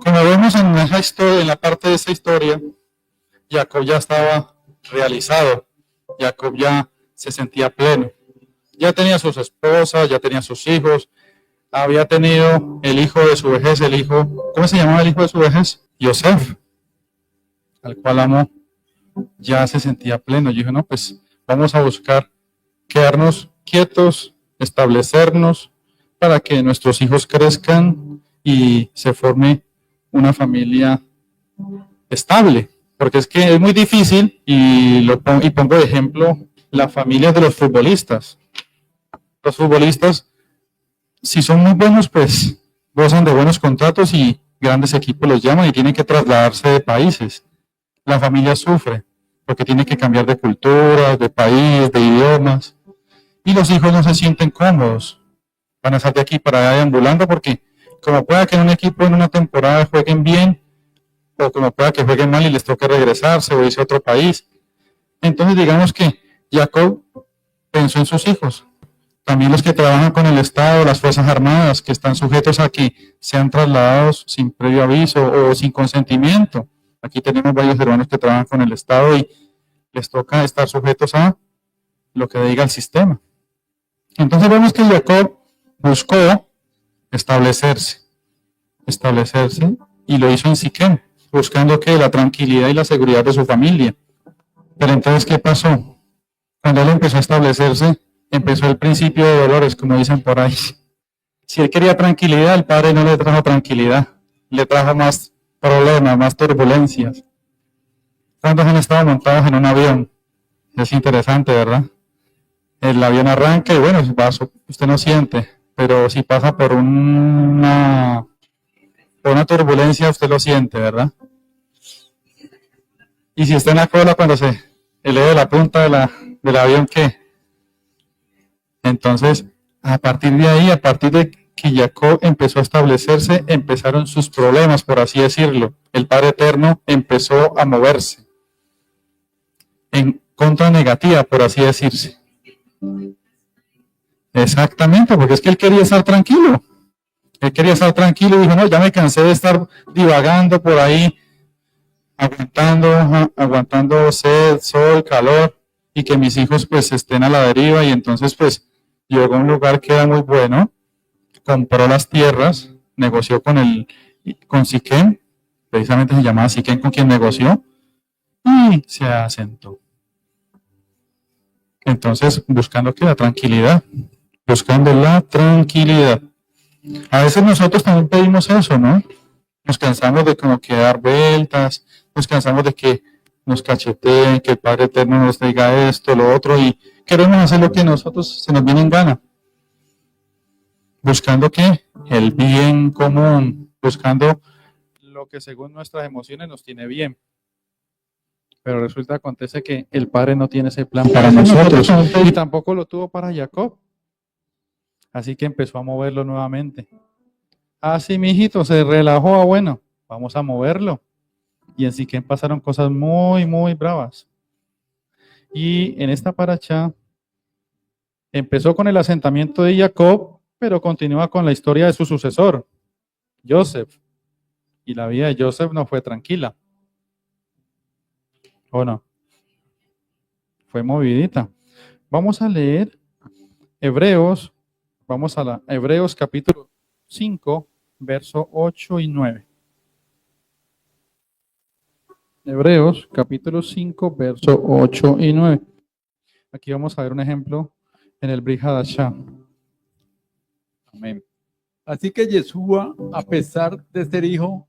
Como vemos en esa historia, en la parte de esta historia, Jacob ya estaba realizado. Jacob ya se sentía pleno. Ya tenía sus esposas, ya tenía sus hijos, había tenido el hijo de su vejez, ¿cómo se llamaba el hijo de su vejez? Yosef, al cual amó. Ya se sentía pleno. Yo dije, no, pues vamos a buscar quedarnos quietos, establecernos para que nuestros hijos crezcan y se forme una familia estable. Porque es que es muy difícil, y pongo de ejemplo la familia de los futbolistas. Los futbolistas, si son muy buenos, pues gozan de buenos contratos y grandes equipos los llaman y tienen que trasladarse de países. La familia sufre porque tiene que cambiar de cultura, de país, de idiomas, y los hijos no se sienten cómodos. Van a estar de aquí para allá deambulando porque como pueda que en un equipo en una temporada jueguen bien, o como pueda que jueguen mal y les toque regresarse o irse a otro país. Entonces digamos que Jacob pensó en sus hijos. También los que trabajan con el Estado, las Fuerzas Armadas, que están sujetos a que sean trasladados sin previo aviso o sin consentimiento. Aquí tenemos varios hermanos que trabajan con el Estado y les toca estar sujetos a lo que diga el sistema. Entonces vemos que Jacob buscó establecerse, y lo hizo en Siquem, buscando que la tranquilidad y la seguridad de su familia. Pero entonces, ¿qué pasó? Cuando él empezó a establecerse, empezó el principio de dolores, como dicen por ahí. Si él quería tranquilidad, el Padre no le trajo tranquilidad, le trajo más problemas, más turbulencias. ¿Cuántos han estado montados en un avión? Es interesante, ¿verdad? El avión arranca y bueno, usted no siente, pero si pasa por una turbulencia, usted lo siente, ¿verdad? Y si está en la cola cuando se eleve la punta del avión, ¿qué? Entonces, a partir de ahí, a partir de que Jacob empezó a establecerse, empezaron sus problemas, por así decirlo. El Padre Eterno empezó a moverse en contra negativa, por así decirse. Exactamente, porque es que él quería estar tranquilo. Él quería estar tranquilo y dijo, no, ya me cansé de estar divagando por ahí, aguantando sed, sol, calor, y que mis hijos pues estén a la deriva. Y entonces pues llegó a un lugar que era muy bueno, compró las tierras, negoció con Siquem, precisamente se llamaba Siquem con quien negoció, y se asentó. Entonces, buscando la tranquilidad. A veces nosotros también pedimos eso, ¿no? Nos cansamos de como que dar vueltas, nos cansamos de que nos cacheteen, que el Padre Eterno nos diga esto, lo otro, y queremos hacer lo que nosotros se nos viene en gana. Buscando ¿qué? El bien común, buscando lo que según nuestras emociones nos tiene bien. Pero acontece que el Padre no tiene ese plan para nosotros y tampoco lo tuvo para Jacob. Así que empezó a moverlo nuevamente. Así, mi hijito, se relajó, bueno, vamos a moverlo. Y en Siquem pasaron cosas muy, muy bravas. Y en esta paracha empezó con el asentamiento de Jacob, pero continúa con la historia de su sucesor, Joseph. Y la vida de Joseph no fue tranquila. ¿O no? Fue movidita. Vamos a leer Hebreos, Hebreos capítulo 5, verso 8 y 9. Hebreos capítulo 5, verso 8 y 9. Aquí vamos a ver un ejemplo en el Brit Hadashah. Amén. Así que Yeshua, a pesar de ser hijo,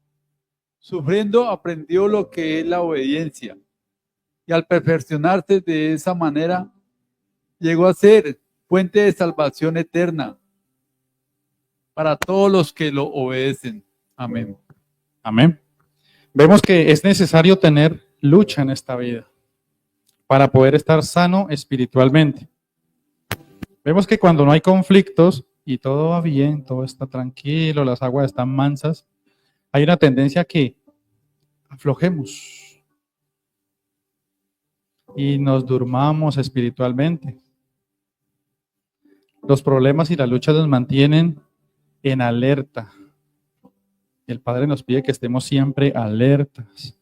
sufriendo aprendió lo que es la obediencia. Y al perfeccionarse de esa manera, llegó a ser fuente de salvación eterna para todos los que lo obedecen. Amén. Amén. Vemos que es necesario tener lucha en esta vida para poder estar sano espiritualmente. Vemos que cuando no hay conflictos y todo va bien, todo está tranquilo, las aguas están mansas, hay una tendencia a que aflojemos y nos durmamos espiritualmente. Los problemas y las luchas nos mantienen en alerta, El Padre nos pide que estemos siempre alertas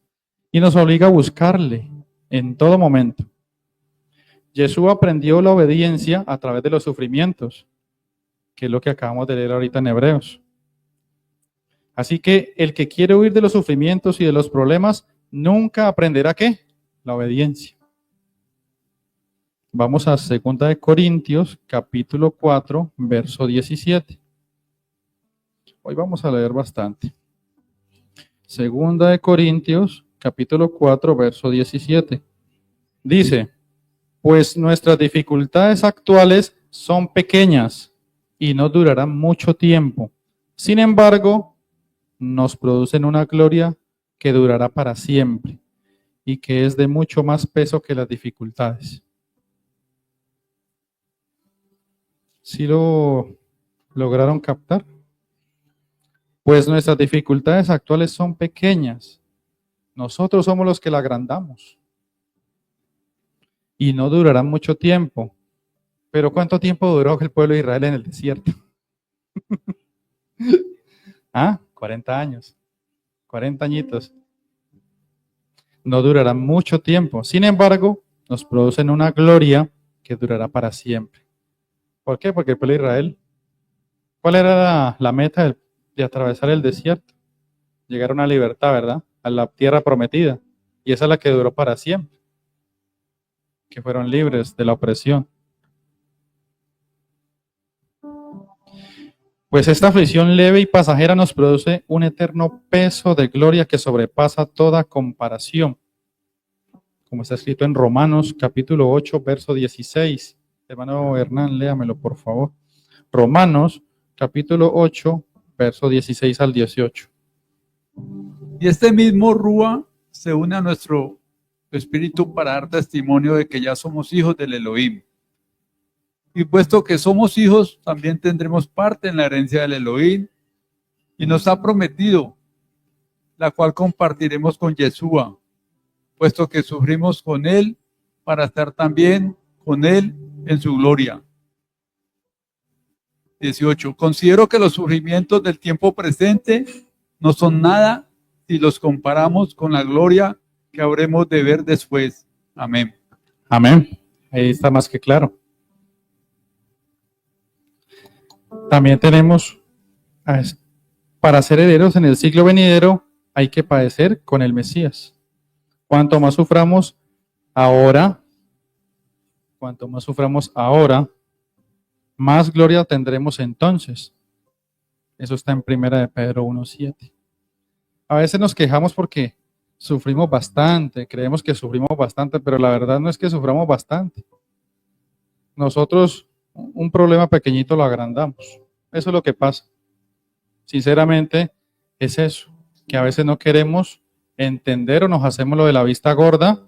y nos obliga a buscarle en todo momento. Jesús aprendió la obediencia a través de los sufrimientos, que es lo que acabamos de leer ahorita en Hebreos. Así que el que quiere huir de los sufrimientos y de los problemas, nunca aprenderá ¿qué? La obediencia. Vamos a 2 de Corintios, capítulo 4, verso 17. Hoy vamos a leer bastante. 2 de Corintios, capítulo 4, verso 17. Dice, pues nuestras dificultades actuales son pequeñas y no durarán mucho tiempo. Sin embargo, nos producen una gloria que durará para siempre y que es de mucho más peso que las dificultades. ¿Sí lo lograron captar? Pues nuestras dificultades actuales son pequeñas. Nosotros somos los que la agrandamos. Y no durarán mucho tiempo. Pero ¿cuánto tiempo duró el pueblo de Israel en el desierto? 40 años. 40 añitos. No durarán mucho tiempo. Sin embargo, nos producen una gloria que durará para siempre. ¿Por qué? Porque el pueblo de Israel, ¿cuál era la meta de atravesar el desierto? Llegar a una libertad, ¿verdad? A la tierra prometida. Y esa es la que duró para siempre. Que fueron libres de la opresión. Pues esta aflicción leve y pasajera nos produce un eterno peso de gloria que sobrepasa toda comparación. Como está escrito en Romanos capítulo 8, verso 16. Hermano Hernán, léamelo por favor. Romanos capítulo 8, verso 16 al 18. Y este mismo Rúa se une a nuestro espíritu para dar testimonio de que ya somos hijos del Elohim. Y puesto que somos hijos, también tendremos parte en la herencia del Elohim. Y nos ha prometido, la cual compartiremos con Yeshua, puesto que sufrimos con él para estar también con él en su gloria. 18. Considero que los sufrimientos del tiempo presente no son nada si los comparamos con la gloria que habremos de ver después. Amén. Amén. Ahí está más que claro. También tenemos, para ser herederos en el siglo venidero, hay que padecer con el Mesías. Cuanto más suframos ahora, más gloria tendremos entonces. Eso está en 1 de Pedro 1:7. A veces nos quejamos porque sufrimos bastante, creemos que sufrimos bastante, pero la verdad no es que suframos bastante. Nosotros un problema pequeñito lo agrandamos. Eso es lo que pasa. Sinceramente, es eso, que a veces no queremos entender o nos hacemos lo de la vista gorda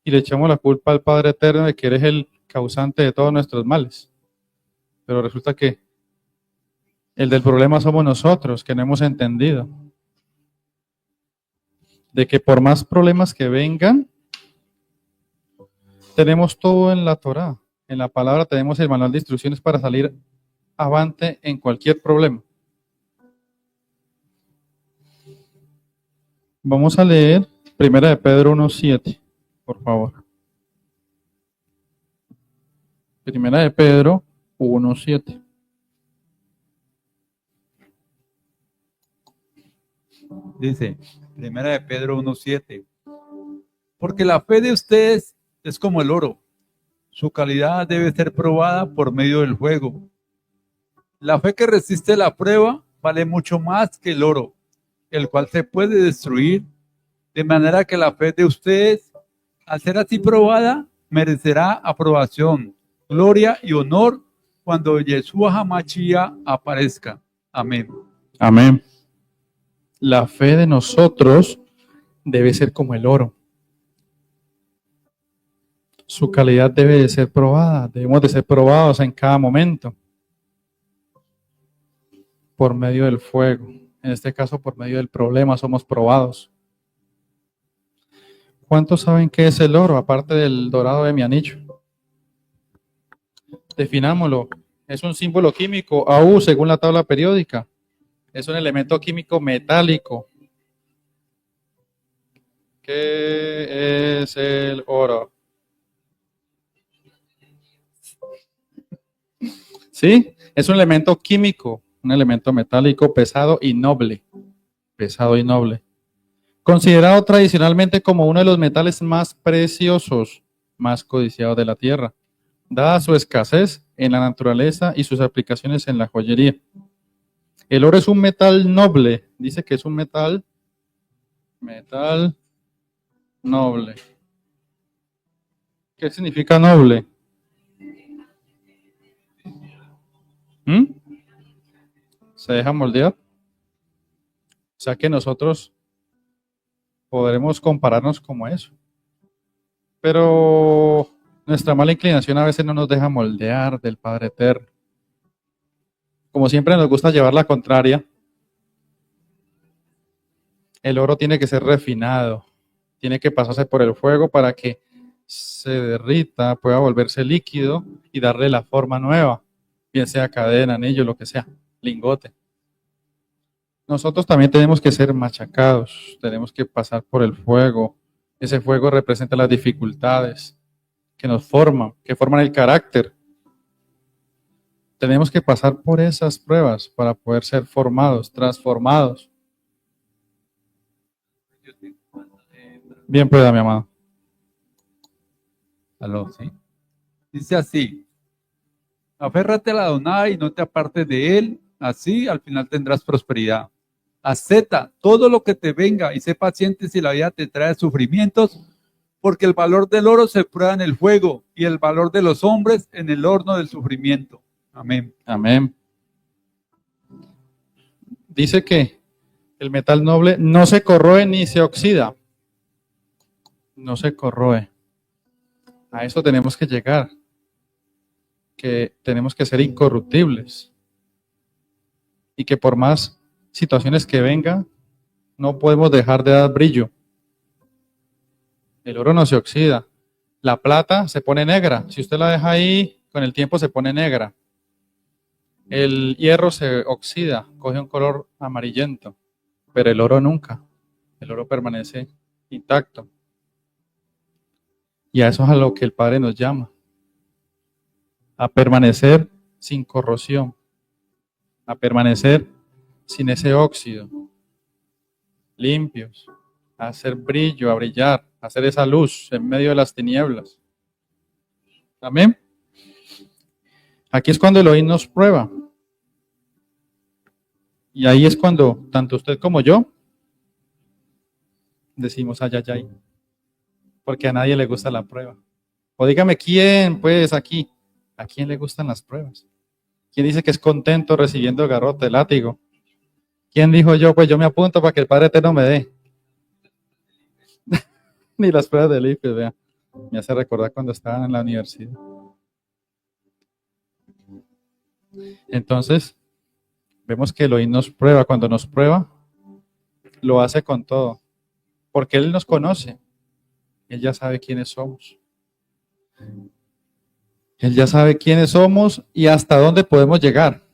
y le echamos la culpa al Padre Eterno de que eres el causante de todos nuestros males. Pero resulta que el del problema somos nosotros, que no hemos entendido. De que por más problemas que vengan, tenemos todo en la Torá. En la palabra tenemos el manual de instrucciones para salir avante en cualquier problema. Vamos a leer 1 de Pedro 1:7, por favor. 1 de Pedro 1:7. Dice, 1 de Pedro 1:7. Porque la fe de ustedes es como el oro. Su calidad debe ser probada por medio del fuego. La fe que resiste la prueba vale mucho más que el oro, el cual se puede destruir, de manera que la fe de ustedes, al ser así probada, merecerá aprobación, gloria y honor cuando Yeshua HaMashiach aparezca. Amén. Amén. La fe de nosotros debe ser como el oro. Su calidad debe de ser probada. Debemos de ser probados en cada momento. Por medio del fuego. En este caso, por medio del problema, somos probados. ¿Cuántos saben qué es el oro, aparte del dorado de mi anillo? Definámoslo. Es un símbolo químico, AU, según la tabla periódica. Es un elemento químico metálico. ¿Qué es el oro? ¿Sí? Es un elemento químico, un elemento metálico pesado y noble. Pesado y noble. Considerado tradicionalmente como uno de los metales más preciosos, más codiciados de la Tierra, dada su escasez en la naturaleza y sus aplicaciones en la joyería. El oro es un metal noble, dice que es un metal noble. ¿Qué significa noble? ¿Mm? ¿Se deja moldear? O sea que nosotros podremos compararnos como eso. Pero nuestra mala inclinación a veces no nos deja moldear del Padre Eterno. Como siempre nos gusta llevar la contraria, el oro tiene que ser refinado, tiene que pasarse por el fuego para que se derrita, pueda volverse líquido y darle la forma nueva, bien sea cadena, anillo, lo que sea, lingote. Nosotros también tenemos que ser machacados, tenemos que pasar por el fuego. Ese fuego representa las dificultades que nos forman, que forman el carácter. Tenemos que pasar por esas pruebas para poder ser formados, transformados. Bien pueda, mi amado. Aló, ¿sí? Dice así: aférrate a la donada y no te apartes de él, así al final tendrás prosperidad. Acepta todo lo que te venga y sé paciente si la vida te trae sufrimientos, porque el valor del oro se prueba en el fuego y el valor de los hombres en el horno del sufrimiento. Amén. Amén. Dice que el metal noble no se corroe ni se oxida. No se corroe. A eso tenemos que llegar. Que tenemos que ser incorruptibles. Y que por más situaciones que vengan, no podemos dejar de dar brillo. El oro no se oxida. La plata se pone negra. Si usted la deja ahí, con el tiempo se pone negra. El hierro se oxida, coge un color amarillento, pero el oro nunca. El oro permanece intacto. Y a eso es a lo que el Padre nos llama. A permanecer sin corrosión. A permanecer sin ese óxido. Limpios. A hacer brillo, a brillar, a hacer esa luz en medio de las tinieblas. Amén. Aquí es cuando Elohim nos prueba. Y ahí es cuando tanto usted como yo decimos ay, ay, ay. Porque a nadie le gusta la prueba. O dígame quién, pues aquí, ¿a quién le gustan las pruebas? ¿Quién dice que es contento recibiendo el garrote, el látigo? ¿Quién dijo yo, pues yo me apunto para que el Padre Eterno me dé? Ni las pruebas del IFES, vea. Me hace recordar cuando estaban en la universidad. Entonces, vemos que Elohim nos prueba. Cuando nos prueba, lo hace con todo. Porque Él nos conoce. Él ya sabe quiénes somos. Él ya sabe quiénes somos y hasta dónde podemos llegar.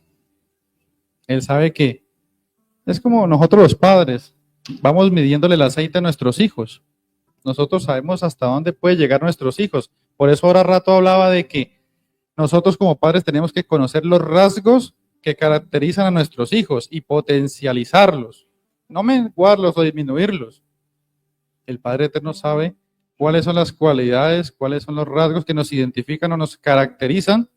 Él sabe que es como nosotros los padres. Vamos midiéndole el aceite a nuestros hijos. Nosotros sabemos hasta dónde puede llegar nuestros hijos. Por eso ahora rato hablaba de que nosotros como padres tenemos que conocer los rasgos que caracterizan a nuestros hijos y potencializarlos. No menguarlos o disminuirlos. El Padre Eterno sabe cuáles son las cualidades, cuáles son los rasgos que nos identifican o nos caracterizan.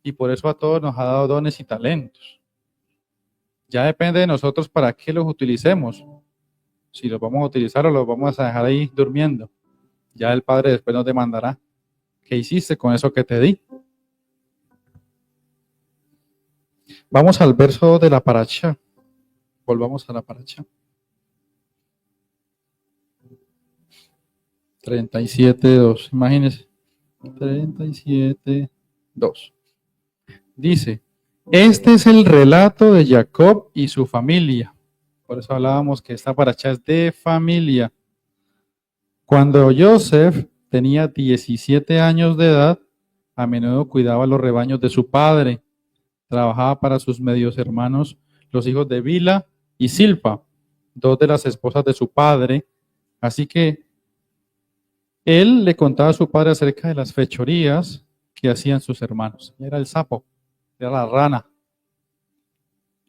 Y por eso a todos nos ha dado dones y talentos. Ya depende de nosotros para qué los utilicemos. Si los vamos a utilizar o los vamos a dejar ahí durmiendo. Ya el Padre después nos demandará. ¿Qué hiciste con eso que te di? Vamos al verso de la paracha. Volvamos a la paracha. 37:2. Imagínense. 37:2. Dice, este es el relato de Jacob y su familia. Por eso hablábamos que esta paracha es de familia. Cuando Joseph tenía 17 años de edad, a menudo cuidaba los rebaños de su padre. Trabajaba para sus medios hermanos los hijos de Bila y Silpa, dos de las esposas de su padre. Así que él le contaba a su padre acerca de las fechorías que hacían sus hermanos. Él era el sapo, era la rana.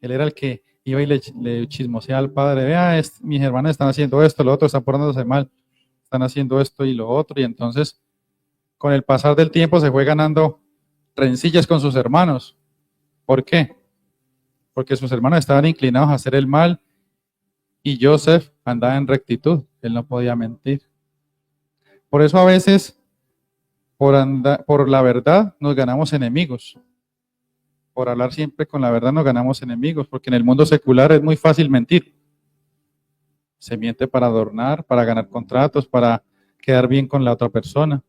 Él era el que iba y le chismoseaba al padre, vea, mis hermanos están haciendo esto, lo otro, están portándose mal, están haciendo esto y lo otro. Y entonces, con el pasar del tiempo, se fue ganando rencillas con sus hermanos. ¿Por qué? Porque sus hermanos estaban inclinados a hacer el mal y Joseph andaba en rectitud, él no podía mentir. Por eso a veces, por la verdad, nos ganamos enemigos. Por hablar siempre con la verdad nos ganamos enemigos, porque en el mundo secular es muy fácil mentir. Se miente para adornar, para ganar contratos, para quedar bien con la otra persona.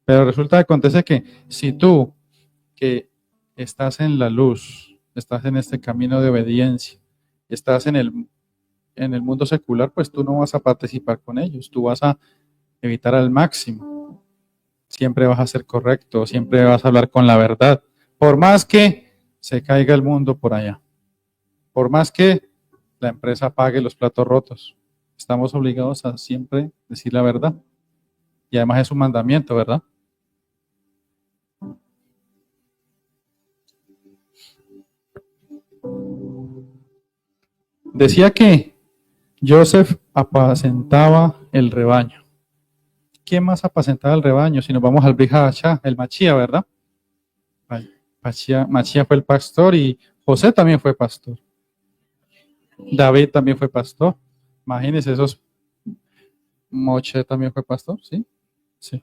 Pero resulta que acontece que si tú, que estás en la luz, estás en este camino de obediencia, estás en el mundo secular, pues tú no vas a participar con ellos, tú vas a evitar al máximo. Siempre vas a ser correcto, siempre vas a hablar con la verdad. Por más que se caiga el mundo por allá, por más que la empresa pague los platos rotos, estamos obligados a siempre decir la verdad. Y además es un mandamiento, ¿verdad? Decía que Joseph apacentaba el rebaño. ¿Quién más apacentaba el rebaño? Si nos vamos al Brit Hadashah, el Machía, ¿verdad? Machía fue el pastor y José también fue pastor. David también fue pastor. Imagínense esos. Moche también fue pastor, ¿sí? Sí.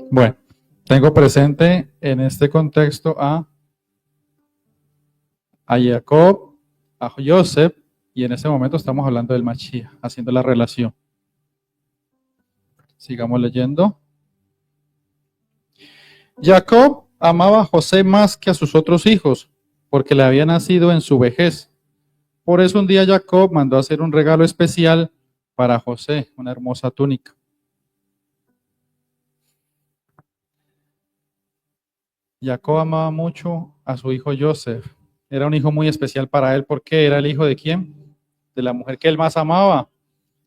Bueno, tengo presente en este contexto a Jacob, a Joseph, y en este momento estamos hablando del Machía, haciendo la relación. Sigamos leyendo. Jacob amaba a José más que a sus otros hijos, porque le había nacido en su vejez. Por eso un día Jacob mandó hacer un regalo especial para José, una hermosa túnica. Jacob amaba mucho a su hijo Joseph. Era un hijo muy especial para él porque era el hijo de quién? De la mujer que él más amaba.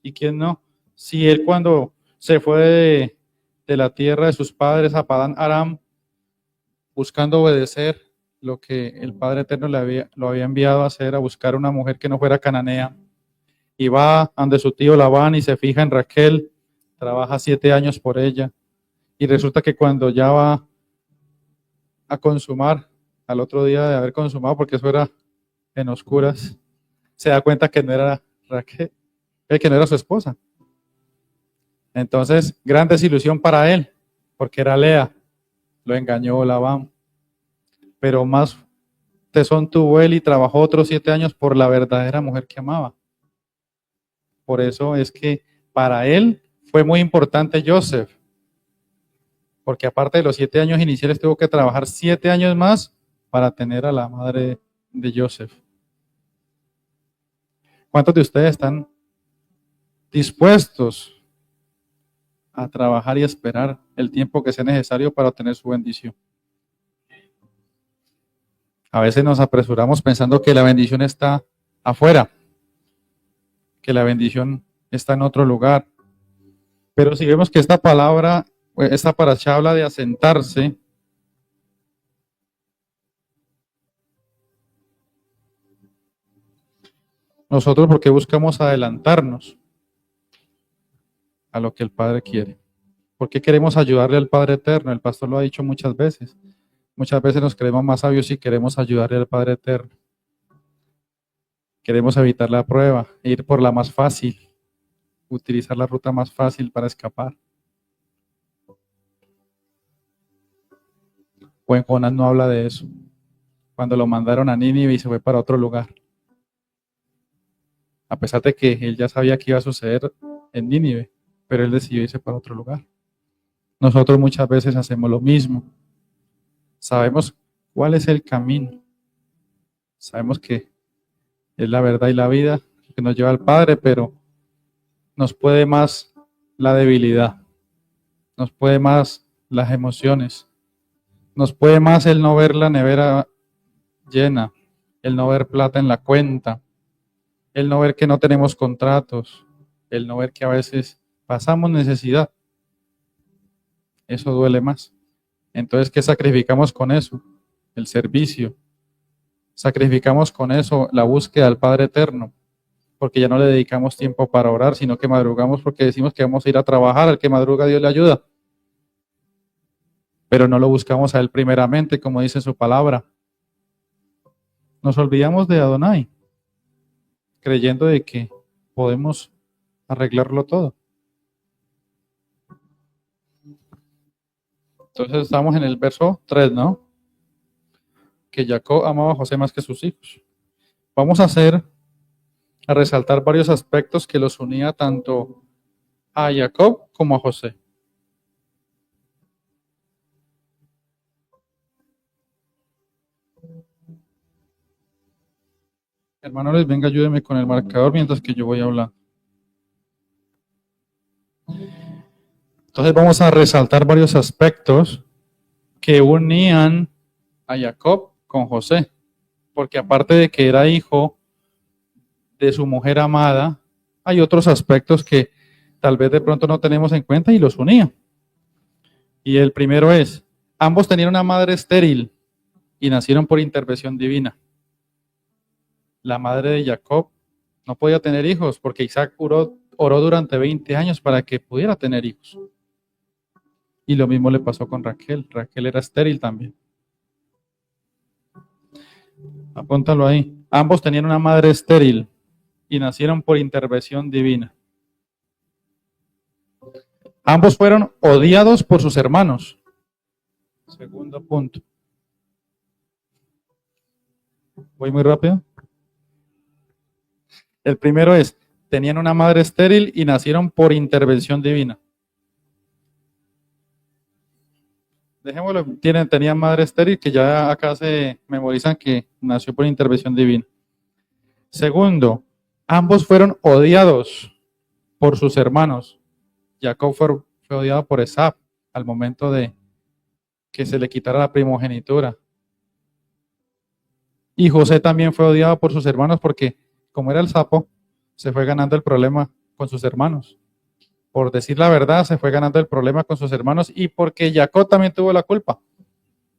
¿Y quién no? Si él cuando se fue de la tierra de sus padres a Padán Aram, buscando obedecer lo que el Padre Eterno lo había enviado a hacer, a buscar una mujer que no fuera cananea, y va ante su tío Labán y se fija en Raquel, trabaja 7 años por ella, y resulta que cuando ya va a consumar, al otro día de haber consumado, porque eso era en oscuras, se da cuenta que no era Raquel, que no era su esposa. Entonces, gran desilusión para él, porque era Lea, lo engañó Labán. Pero más tesón tuvo él y trabajó otros 7 años por la verdadera mujer que amaba. Por eso es que para él fue muy importante Joseph, porque aparte de los 7 años iniciales tuvo que trabajar 7 años más para tener a la madre de Joseph. ¿Cuántos de ustedes están dispuestos a trabajar y esperar el tiempo que sea necesario para obtener su bendición? A veces nos apresuramos pensando que la bendición está afuera, que la bendición está en otro lugar. Pero si vemos que esta parashá habla de asentarse, nosotros ¿por qué buscamos adelantarnos a lo que el Padre quiere? ¿Por qué queremos ayudarle al Padre Eterno? El pastor lo ha dicho muchas veces. Muchas veces nos creemos más sabios y queremos ayudarle al Padre Eterno. Queremos evitar la prueba, ir por la más fácil, utilizar la ruta más fácil para escapar. O en Jonás no habla de eso. Cuando lo mandaron a Nínive y se fue para otro lugar. A pesar de que él ya sabía que iba a suceder en Nínive, pero él decidió irse para otro lugar. Nosotros muchas veces hacemos lo mismo. Sabemos cuál es el camino. Sabemos que es la verdad y la vida que nos lleva al Padre, pero nos puede más la debilidad, nos puede más las emociones, nos puede más el no ver la nevera llena, el no ver plata en la cuenta, el no ver que no tenemos contratos, el no ver que a veces pasamos necesidad. Eso duele más. Entonces, ¿qué sacrificamos con eso? El servicio. Sacrificamos con eso la búsqueda del Padre Eterno, porque ya no le dedicamos tiempo para orar, sino que madrugamos porque decimos que vamos a ir a trabajar, al que madruga Dios le ayuda. Pero no lo buscamos a Él primeramente, como dice su palabra. Nos olvidamos de Adonai, creyendo de que podemos arreglarlo todo. Entonces estamos en el verso 3, ¿no? Que Jacob amaba a José más que sus hijos. Vamos a resaltar varios aspectos que los unía tanto a Jacob como a José. Hermano, les venga, ayúdeme con el marcador mientras que yo voy a hablar. Entonces vamos a resaltar varios aspectos que unían a Jacob con José, porque aparte de que era hijo de su mujer amada, hay otros aspectos que tal vez de pronto no tenemos en cuenta y los unía. Y el primero es, ambos tenían una madre estéril y nacieron por intervención divina. La madre de Jacob no podía tener hijos porque Isaac oró durante 20 años para que pudiera tener hijos. Y lo mismo le pasó con Raquel. Raquel era estéril también. Apúntalo ahí. Ambos tenían una madre estéril y nacieron por intervención divina. Ambos fueron odiados por sus hermanos. Segundo punto. ¿Voy muy rápido? El primero es, tenían una madre estéril y nacieron por intervención divina. Dejémoslo, tenían madre estéril, que ya acá se memorizan que nació por intervención divina. Segundo, ambos fueron odiados por sus hermanos. Jacob fue odiado por Esaf al momento de que se le quitara la primogenitura. Y José también fue odiado por sus hermanos porque, como era el sapo, se fue ganando el problema con sus hermanos. Por decir la verdad, se fue ganando el problema con sus hermanos y porque Jacob también tuvo la culpa,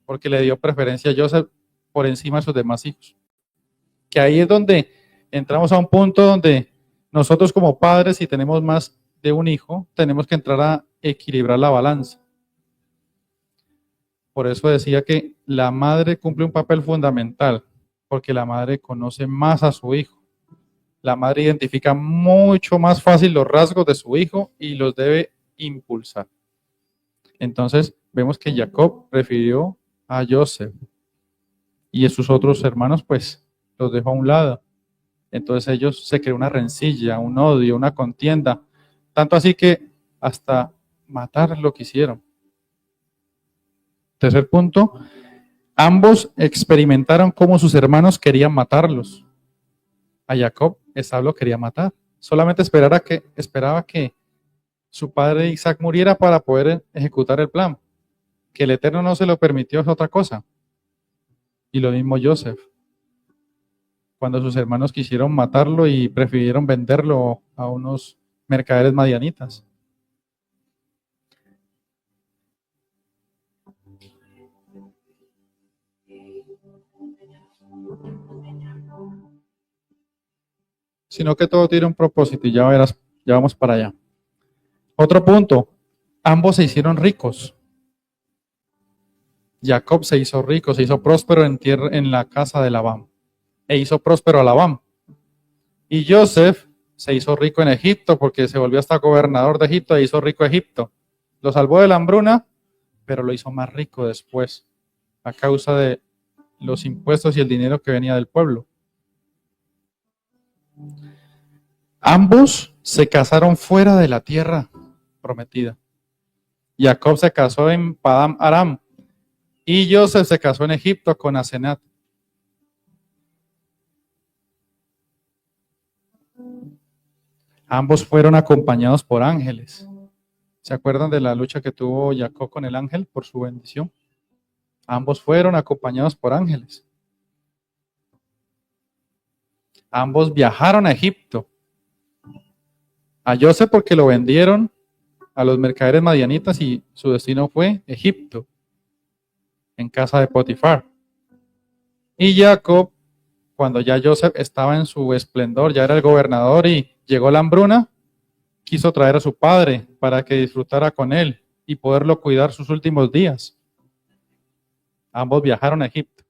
porque le dio preferencia a Joseph por encima de sus demás hijos. Que ahí es donde entramos a un punto donde nosotros como padres, si tenemos más de un hijo, tenemos que entrar a equilibrar la balanza. Por eso decía que la madre cumple un papel fundamental, porque la madre conoce más a su hijo. La madre identifica mucho más fácil los rasgos de su hijo y los debe impulsar. Entonces, vemos que Jacob prefirió a Joseph y a sus otros hermanos, pues, los dejó a un lado. Entonces ellos se creó una rencilla, un odio, una contienda, tanto así que hasta matar lo quisieron. Tercer punto, ambos experimentaron cómo sus hermanos querían matarlos. A Jacob, Esaú lo quería matar. Solamente esperaba que su padre Isaac muriera para poder ejecutar el plan. Que el Eterno no se lo permitió es otra cosa. Y lo mismo Joseph. Cuando sus hermanos quisieron matarlo y prefirieron venderlo a unos mercaderes madianitas. Sino que todo tiene un propósito y ya verás, ya vamos para allá. Otro punto, ambos se hicieron ricos. Jacob se hizo rico, se hizo próspero en la casa de Labán e hizo próspero a Labán. Y Joseph se hizo rico en Egipto porque se volvió hasta gobernador de Egipto e hizo rico a Egipto. Lo salvó de la hambruna, pero lo hizo más rico después a causa de los impuestos y el dinero que venía del pueblo. Ambos se casaron fuera de la tierra prometida. Jacob se casó en Padam Aram y Joseph se casó en Egipto con Asenat. Ambos fueron acompañados por ángeles. ¿Se acuerdan de la lucha que tuvo Jacob con el ángel por su bendición? Ambos fueron acompañados por ángeles. Ambos viajaron a Egipto. A Joseph porque lo vendieron a los mercaderes madianitas y su destino fue Egipto, en casa de Potifar. Y Jacob, cuando ya Joseph estaba en su esplendor, ya era el gobernador y llegó la hambruna, quiso traer a su padre para que disfrutara con él y poderlo cuidar sus últimos días. Ambos viajaron a Egipto.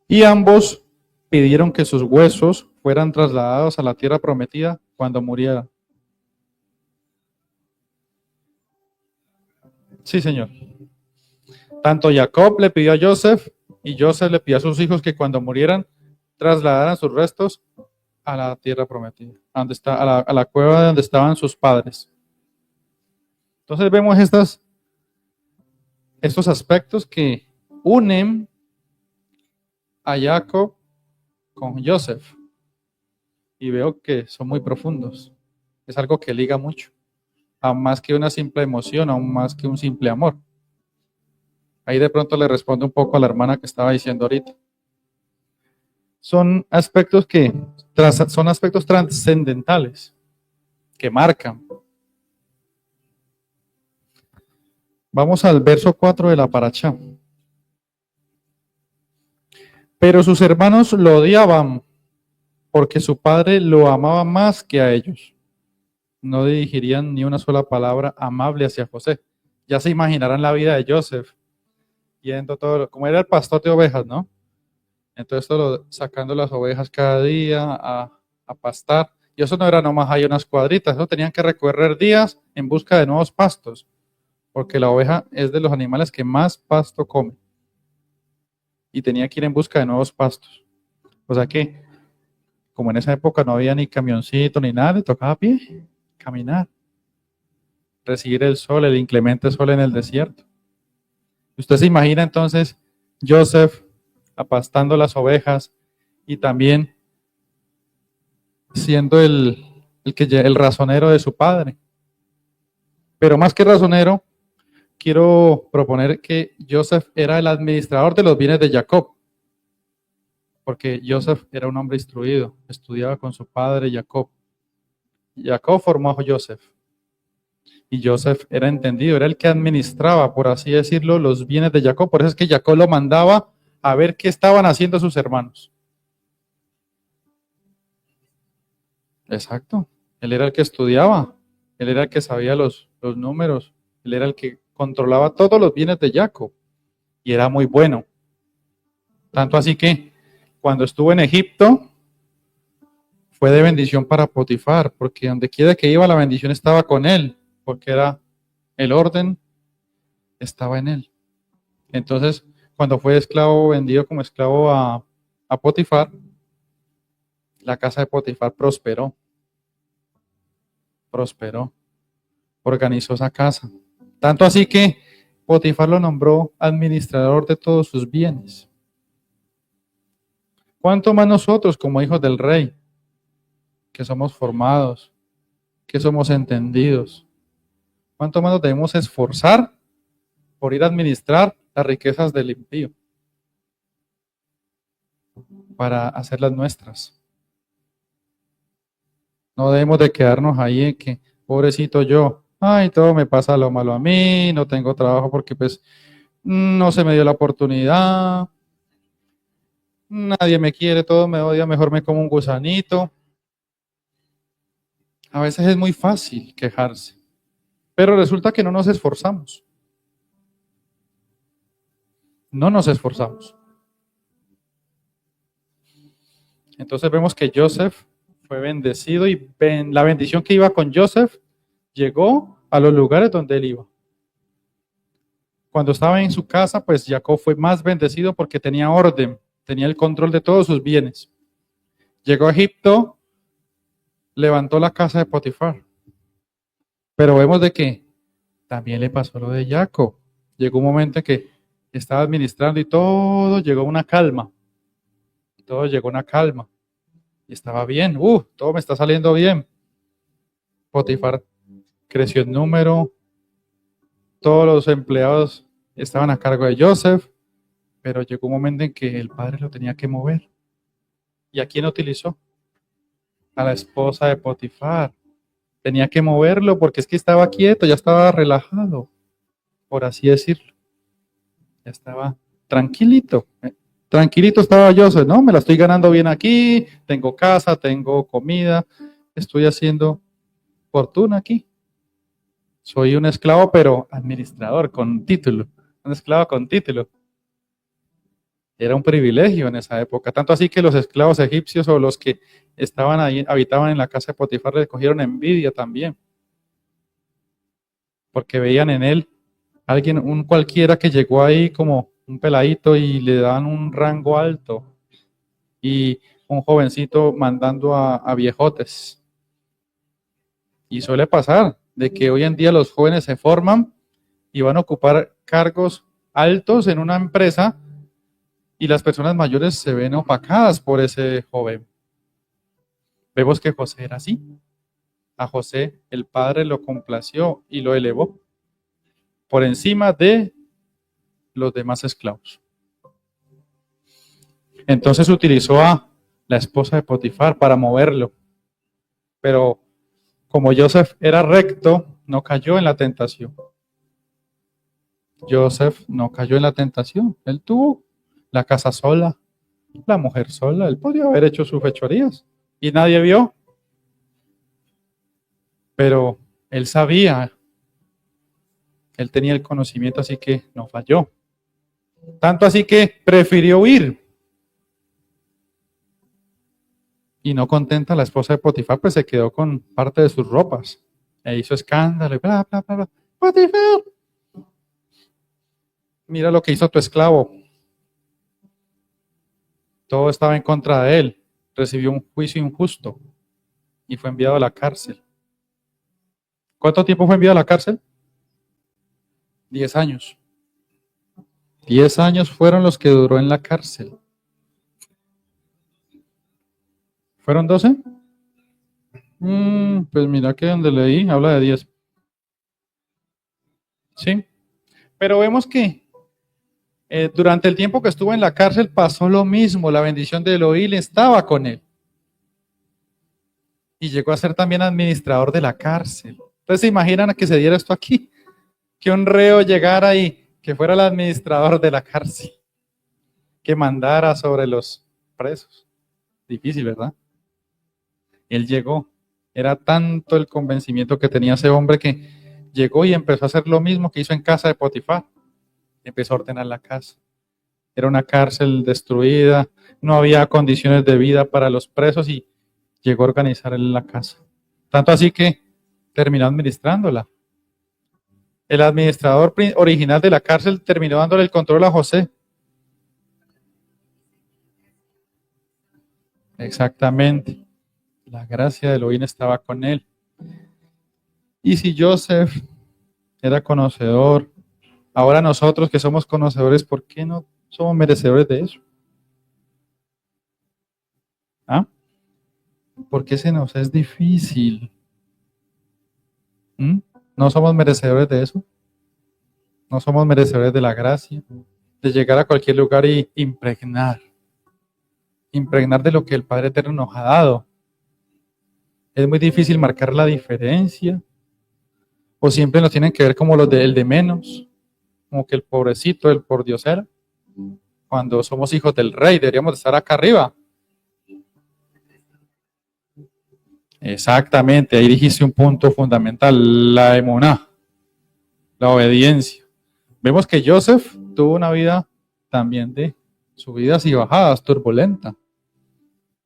Y ambos pidieron que sus huesos fueran trasladados a la tierra prometida cuando muriera. Sí, señor. Tanto Jacob le pidió a Joseph y Joseph le pidió a sus hijos que cuando murieran trasladaran sus restos a la tierra prometida, a la cueva donde estaban sus padres. Entonces vemos estos aspectos que unen a Jacob con Joseph y veo que son muy profundos. Es algo que liga mucho, aún más que una simple emoción, aún más que un simple amor. Ahí de pronto le respondo un poco a la hermana que estaba diciendo ahorita. Son aspectos trascendentales que marcan. Vamos al verso 4 de la paracha. Pero sus hermanos lo odiaban porque su padre lo amaba más que a ellos. No dirigirían ni una sola palabra amable hacia José. Ya se imaginarán la vida de Joseph, yendo todo, como era el pastor de ovejas, ¿no? Entonces sacando las ovejas cada día a pastar. Y eso no era nomás hay unas cuadritas, eso tenían que recorrer días en busca de nuevos pastos, porque la oveja es de los animales que más pasto come. Y tenía que ir en busca de nuevos pastos. O sea que, como en esa época no había ni camioncito ni nada, le tocaba a pie, caminar, recibir el sol, el inclemente sol en el desierto. Usted se imagina entonces Joseph apastando las ovejas y también siendo el razonero de su padre. Pero más que razonero, quiero proponer que Joseph era el administrador de los bienes de Jacob, porque Joseph era un hombre instruido, estudiaba con su padre Jacob. Jacob formó a Joseph y Joseph era entendido, era el que administraba, por así decirlo, los bienes de Jacob. Por eso es que Jacob lo mandaba a ver qué estaban haciendo sus hermanos. Exacto, él era el que estudiaba, él era el que sabía los números, él era el que controlaba todos los bienes de Jacob y era muy bueno. Tanto así que cuando estuvo en Egipto fue de bendición para Potifar, porque donde quiera que iba la bendición estaba con él, porque era el orden estaba en él. Entonces, cuando fue esclavo, vendido como esclavo a Potifar, la casa de Potifar prosperó, organizó esa casa. Tanto así que Potifar lo nombró administrador de todos sus bienes. ¿Cuánto más nosotros como hijos del rey, que somos formados, que somos entendidos? ¿Cuánto más nos debemos esforzar por ir a administrar las riquezas del impío para hacerlas nuestras? No debemos de quedarnos ahí en que, pobrecito yo, ay, todo me pasa lo malo a mí, no tengo trabajo porque pues no se me dio la oportunidad, nadie me quiere, todo me odia, mejor me como un gusanito. A veces es muy fácil quejarse, pero resulta que no nos esforzamos. No nos esforzamos. Entonces vemos que Joseph fue bendecido y la bendición que iba con Joseph llegó a los lugares donde él iba. Cuando estaba en su casa, pues Jacob fue más bendecido porque tenía orden, tenía el control de todos sus bienes. Llegó a Egipto, levantó la casa de Potifar. Pero vemos de que también le pasó lo de Jacob. Llegó un momento en que estaba administrando y todo llegó a una calma. Todo llegó a una calma. Y estaba bien. Todo me está saliendo bien. Potifar creció en número. Todos los empleados estaban a cargo de Joseph. Pero llegó un momento en que el padre lo tenía que mover. ¿Y a quién utilizó? A la esposa de Potifar. Tenía que moverlo porque es que estaba quieto, ya estaba relajado, por así decirlo. Ya estaba tranquilito. Tranquilito estaba Joseph, ¿no? Me la estoy ganando bien aquí, tengo casa, tengo comida, estoy haciendo fortuna aquí. Soy un esclavo, pero administrador, con título. Un esclavo con título. Era un privilegio en esa época. Tanto así que los esclavos egipcios o los que estaban ahí, habitaban en la casa de Potifar, le cogieron envidia también. Porque veían en él alguien, un cualquiera que llegó ahí como un peladito y le dan un rango alto. Y un jovencito mandando a viejotes. Y suele pasar de que hoy en día los jóvenes se forman y van a ocupar cargos altos en una empresa y las personas mayores se ven opacadas por ese joven. Vemos que José era así. A José el padre lo complació y lo elevó por encima de los demás esclavos. Entonces utilizó a la esposa de Potifar para moverlo. Pero como Joseph era recto, no cayó en la tentación. Joseph no cayó en la tentación. Él tuvo la casa sola, la mujer sola. Él podía haber hecho sus fechorías y nadie vio. Pero él sabía, él tenía el conocimiento, así que no falló. Tanto así que prefirió huir. Y no contenta la esposa de Potifar, pues se quedó con parte de sus ropas. E hizo escándalo y bla, bla, bla, bla. Potifar, mira lo que hizo tu esclavo. Todo estaba en contra de él. Recibió un juicio injusto y fue enviado a la cárcel. ¿Cuánto tiempo fue enviado a la cárcel? 10 años. 10 años fueron los que duró en la cárcel. ¿Fueron 12? Pues mira que donde leí habla de 10. Sí. Pero vemos que durante el tiempo que estuvo en la cárcel pasó lo mismo. La bendición de Elohim estaba con él. Y llegó a ser también administrador de la cárcel. Entonces se imaginan que se diera esto aquí. Que un reo llegara y que fuera el administrador de la cárcel. Que mandara sobre los presos. Difícil, ¿verdad? Él llegó. Era tanto el convencimiento que tenía ese hombre que llegó y empezó a hacer lo mismo que hizo en casa de Potifar. Empezó a ordenar la casa. Era una cárcel destruida, no había condiciones de vida para los presos y llegó a organizar la casa. Tanto así que terminó administrándola. El administrador original de la cárcel terminó dándole el control a José. Exactamente. La gracia de Elohim estaba con él. Y si Joseph era conocedor, ahora nosotros que somos conocedores, ¿por qué no somos merecedores de eso? ¿Ah? ¿Por qué se nos es difícil? ¿No somos merecedores de eso? ¿No somos merecedores de la gracia? De llegar a cualquier lugar y impregnar de lo que el Padre Eterno nos ha dado. Es muy difícil marcar la diferencia, o siempre nos tienen que ver como los el de menos, como que el pobrecito, el pordiosero, cuando somos hijos del rey, deberíamos estar acá arriba. Exactamente, ahí dijiste un punto fundamental, la emuná, la obediencia. Vemos que Joseph tuvo una vida también de subidas y bajadas, turbulenta.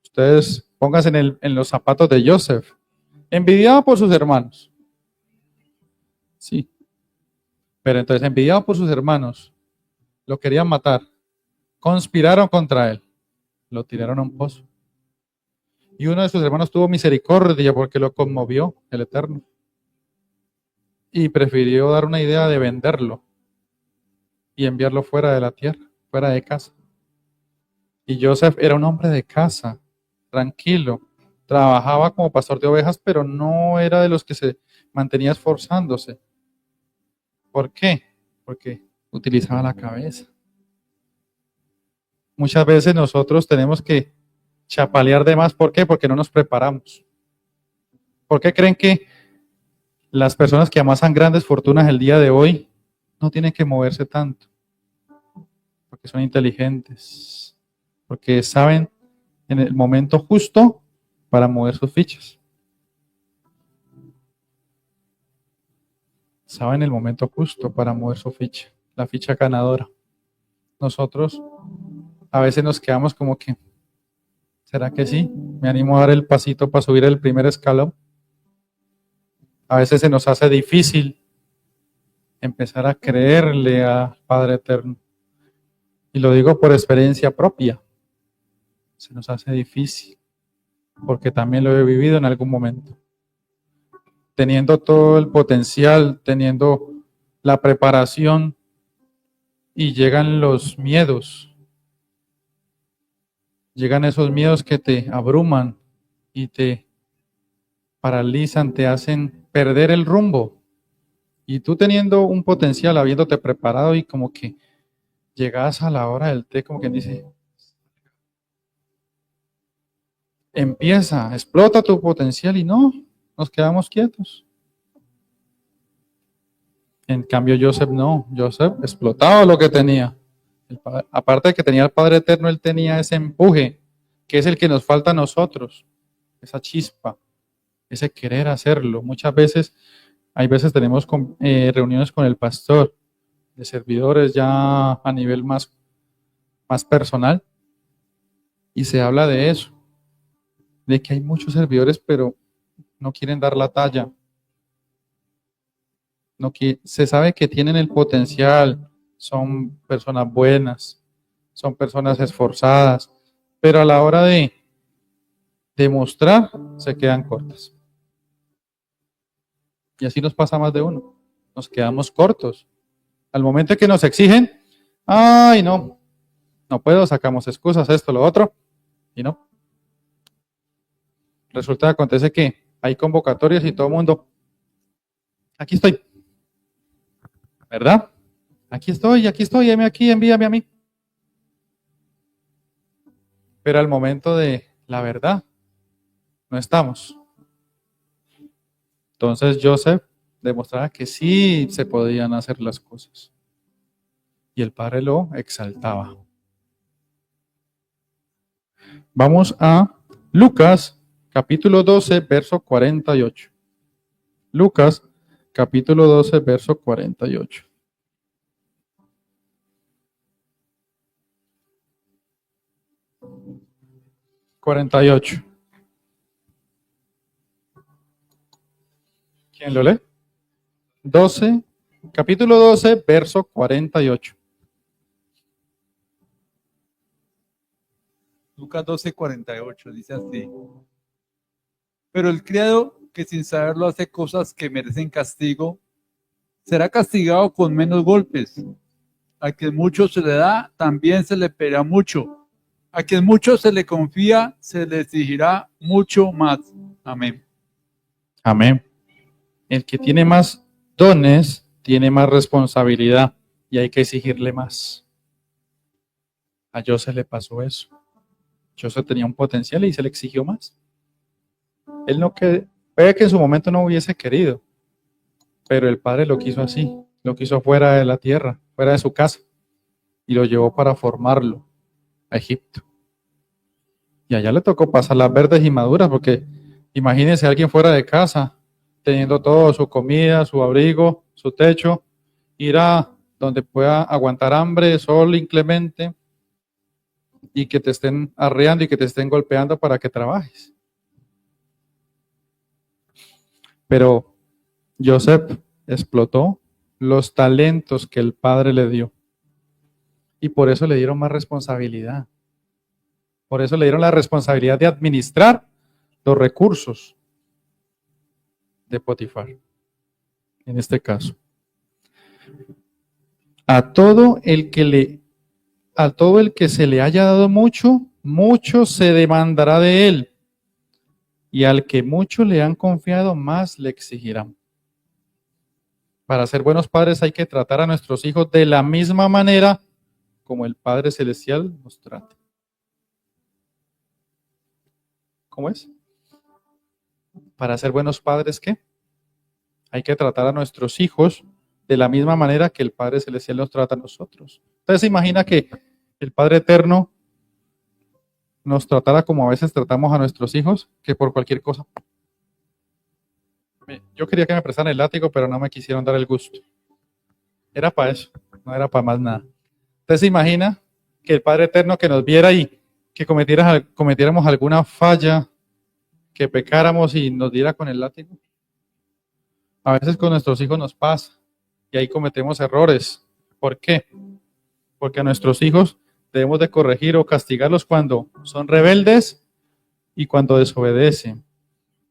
Ustedes pónganse en los zapatos de Joseph. Envidiado por sus hermanos. Sí. Pero entonces, envidiado por sus hermanos, lo querían matar. Conspiraron contra él. Lo tiraron a un pozo. Y uno de sus hermanos tuvo misericordia porque lo conmovió el Eterno. Y prefirió dar una idea de venderlo y enviarlo fuera de la tierra, fuera de casa. Y Joseph era un hombre de casa, tranquilo. Trabajaba como pastor de ovejas, pero no era de los que se mantenía esforzándose. ¿Por qué? Porque utilizaba la cabeza. Muchas veces nosotros tenemos que chapalear de más. ¿Por qué? Porque no nos preparamos. ¿Por qué creen que las personas que amasan grandes fortunas el día de hoy no tienen que moverse tanto? Porque son inteligentes, porque saben en el momento justo para mover sus fichas. Saben el momento justo para mover su ficha, la ficha ganadora. Nosotros a veces nos quedamos como que, ¿será que sí? Me animo a dar el pasito para subir el primer escalón. A veces se nos hace difícil empezar a creerle al Padre Eterno. Y lo digo por experiencia propia. Se nos hace difícil, porque también lo he vivido en algún momento. Teniendo todo el potencial, teniendo la preparación, y llegan los miedos. Llegan esos miedos que te abruman y te paralizan, te hacen perder el rumbo. Y tú teniendo un potencial, habiéndote preparado y como que llegas a la hora del té, como quien dice, empieza, explota tu potencial y no, nos quedamos quietos. En cambio, Joseph no, Joseph explotaba lo que tenía. Aparte de que tenía el Padre Eterno, él tenía ese empuje, que es el que nos falta a nosotros, esa chispa, ese querer hacerlo. Muchas veces, hay veces tenemos reuniones con el pastor, de servidores ya a nivel más personal, y se habla de eso, de que hay muchos servidores, pero no quieren dar la talla. No, se sabe que tienen el potencial, son personas buenas, son personas esforzadas, pero a la hora de demostrar se quedan cortas. Y así nos pasa más de uno, nos quedamos cortos. Al momento que nos exigen, ay no puedo, sacamos excusas, esto, lo otro, y no. Resulta que acontece que hay convocatorias y todo el mundo, aquí estoy, ¿verdad? Aquí estoy, heme aquí, envíame a mí. Pero al momento de la verdad, no estamos. Entonces Joseph demostraba que sí se podían hacer las cosas. Y el Padre lo exaltaba. Vamos a Lucas, capítulo 12, verso 48. Lucas, capítulo 12, verso 48. ¿Quién lo lee? 12, capítulo 12, verso 48. Lucas 12:48 dice así. Pero el criado que sin saberlo hace cosas que merecen castigo, será castigado con menos golpes. A quien mucho se le da, también se le pedirá mucho. A quien mucho se le confía, se le exigirá mucho más. Amén. Amén. El que tiene más dones, tiene más responsabilidad y hay que exigirle más. A Joseph le pasó eso. Joseph tenía un potencial y se le exigió más. Él no que puede que en su momento no hubiese querido, pero el Padre lo quiso así, lo quiso fuera de la tierra, fuera de su casa, y lo llevó para formarlo a Egipto. Y allá le tocó pasar las verdes y maduras, porque imagínense a alguien fuera de casa, teniendo todo, su comida, su abrigo, su techo, ir a donde pueda aguantar hambre, sol inclemente, y que te estén arreando y que te estén golpeando para que trabajes. Pero Joseph explotó los talentos que el Padre le dio. Y por eso le dieron más responsabilidad. Por eso le dieron la responsabilidad de administrar los recursos de Potifar, en este caso. A todo el que se le haya dado mucho, mucho se demandará de él. Y al que mucho le han confiado, más le exigirán. Para ser buenos padres hay que tratar a nuestros hijos de la misma manera como el Padre Celestial nos trata. ¿Cómo es? Para ser buenos padres, ¿qué? Hay que tratar a nuestros hijos de la misma manera que el Padre Celestial nos trata a nosotros. Entonces se imagina que el Padre Eterno nos tratara como a veces tratamos a nuestros hijos, que por cualquier cosa. Yo quería que me prestaran el látigo, pero no me quisieron dar el gusto. Era para eso, no era para más nada. Entonces se imagina que el Padre Eterno que nos viera y que cometiéramos alguna falla, que pecáramos y nos diera con el látigo. A veces con nuestros hijos nos pasa y ahí cometemos errores. ¿Por qué? Porque a nuestros hijos debemos de corregir o castigarlos cuando son rebeldes y cuando desobedecen.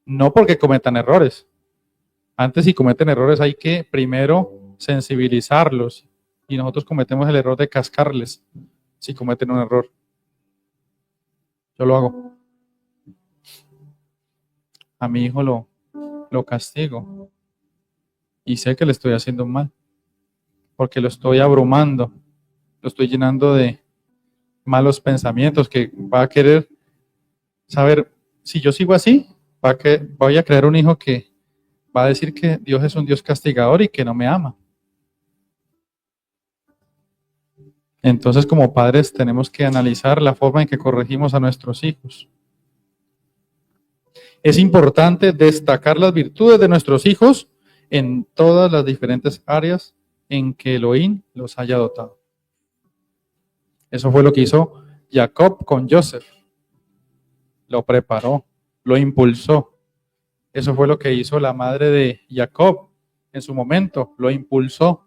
No porque cometan errores. Antes, si cometen errores, hay que primero sensibilizarlos. Y nosotros cometemos el error de cascarles si cometen un error. Yo lo hago. A mi hijo lo castigo. Y sé que le estoy haciendo mal. Porque lo estoy abrumando. Lo estoy llenando de malos pensamientos que va a querer saber, si yo sigo así, voy a crear un hijo que va a decir que Dios es un Dios castigador y que no me ama. Entonces, como padres, tenemos que analizar la forma en que corregimos a nuestros hijos. Es importante destacar las virtudes de nuestros hijos en todas las diferentes áreas en que Elohim los haya dotado. Eso fue lo que hizo Jacob con Joseph. Lo preparó, lo impulsó. Eso fue lo que hizo la madre de Jacob en su momento, lo impulsó.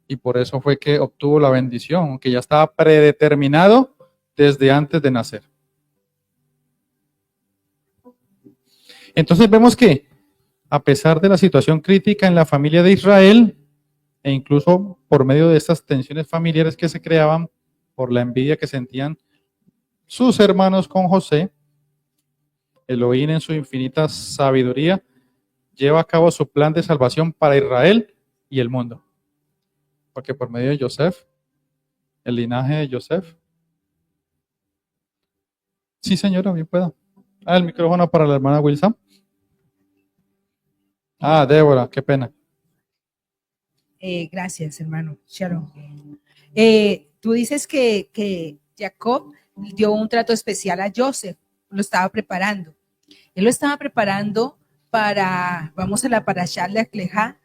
Y por eso fue que obtuvo la bendición, que ya estaba predeterminado desde antes de nacer. Entonces vemos que a pesar de la situación crítica en la familia de Israel, e incluso por medio de estas tensiones familiares que se creaban por la envidia que sentían sus hermanos con José, Elohim en su infinita sabiduría lleva a cabo su plan de salvación para Israel y el mundo. Porque por medio de Joseph, el linaje de Joseph. Sí, señora, bien pueda. El micrófono para la hermana Wilson. Débora, qué pena. Gracias, hermano. Shalom. Tú dices que Jacob dio un trato especial a Joseph, lo estaba preparando. Él lo estaba preparando vamos a la parashá de Lech-Lechá,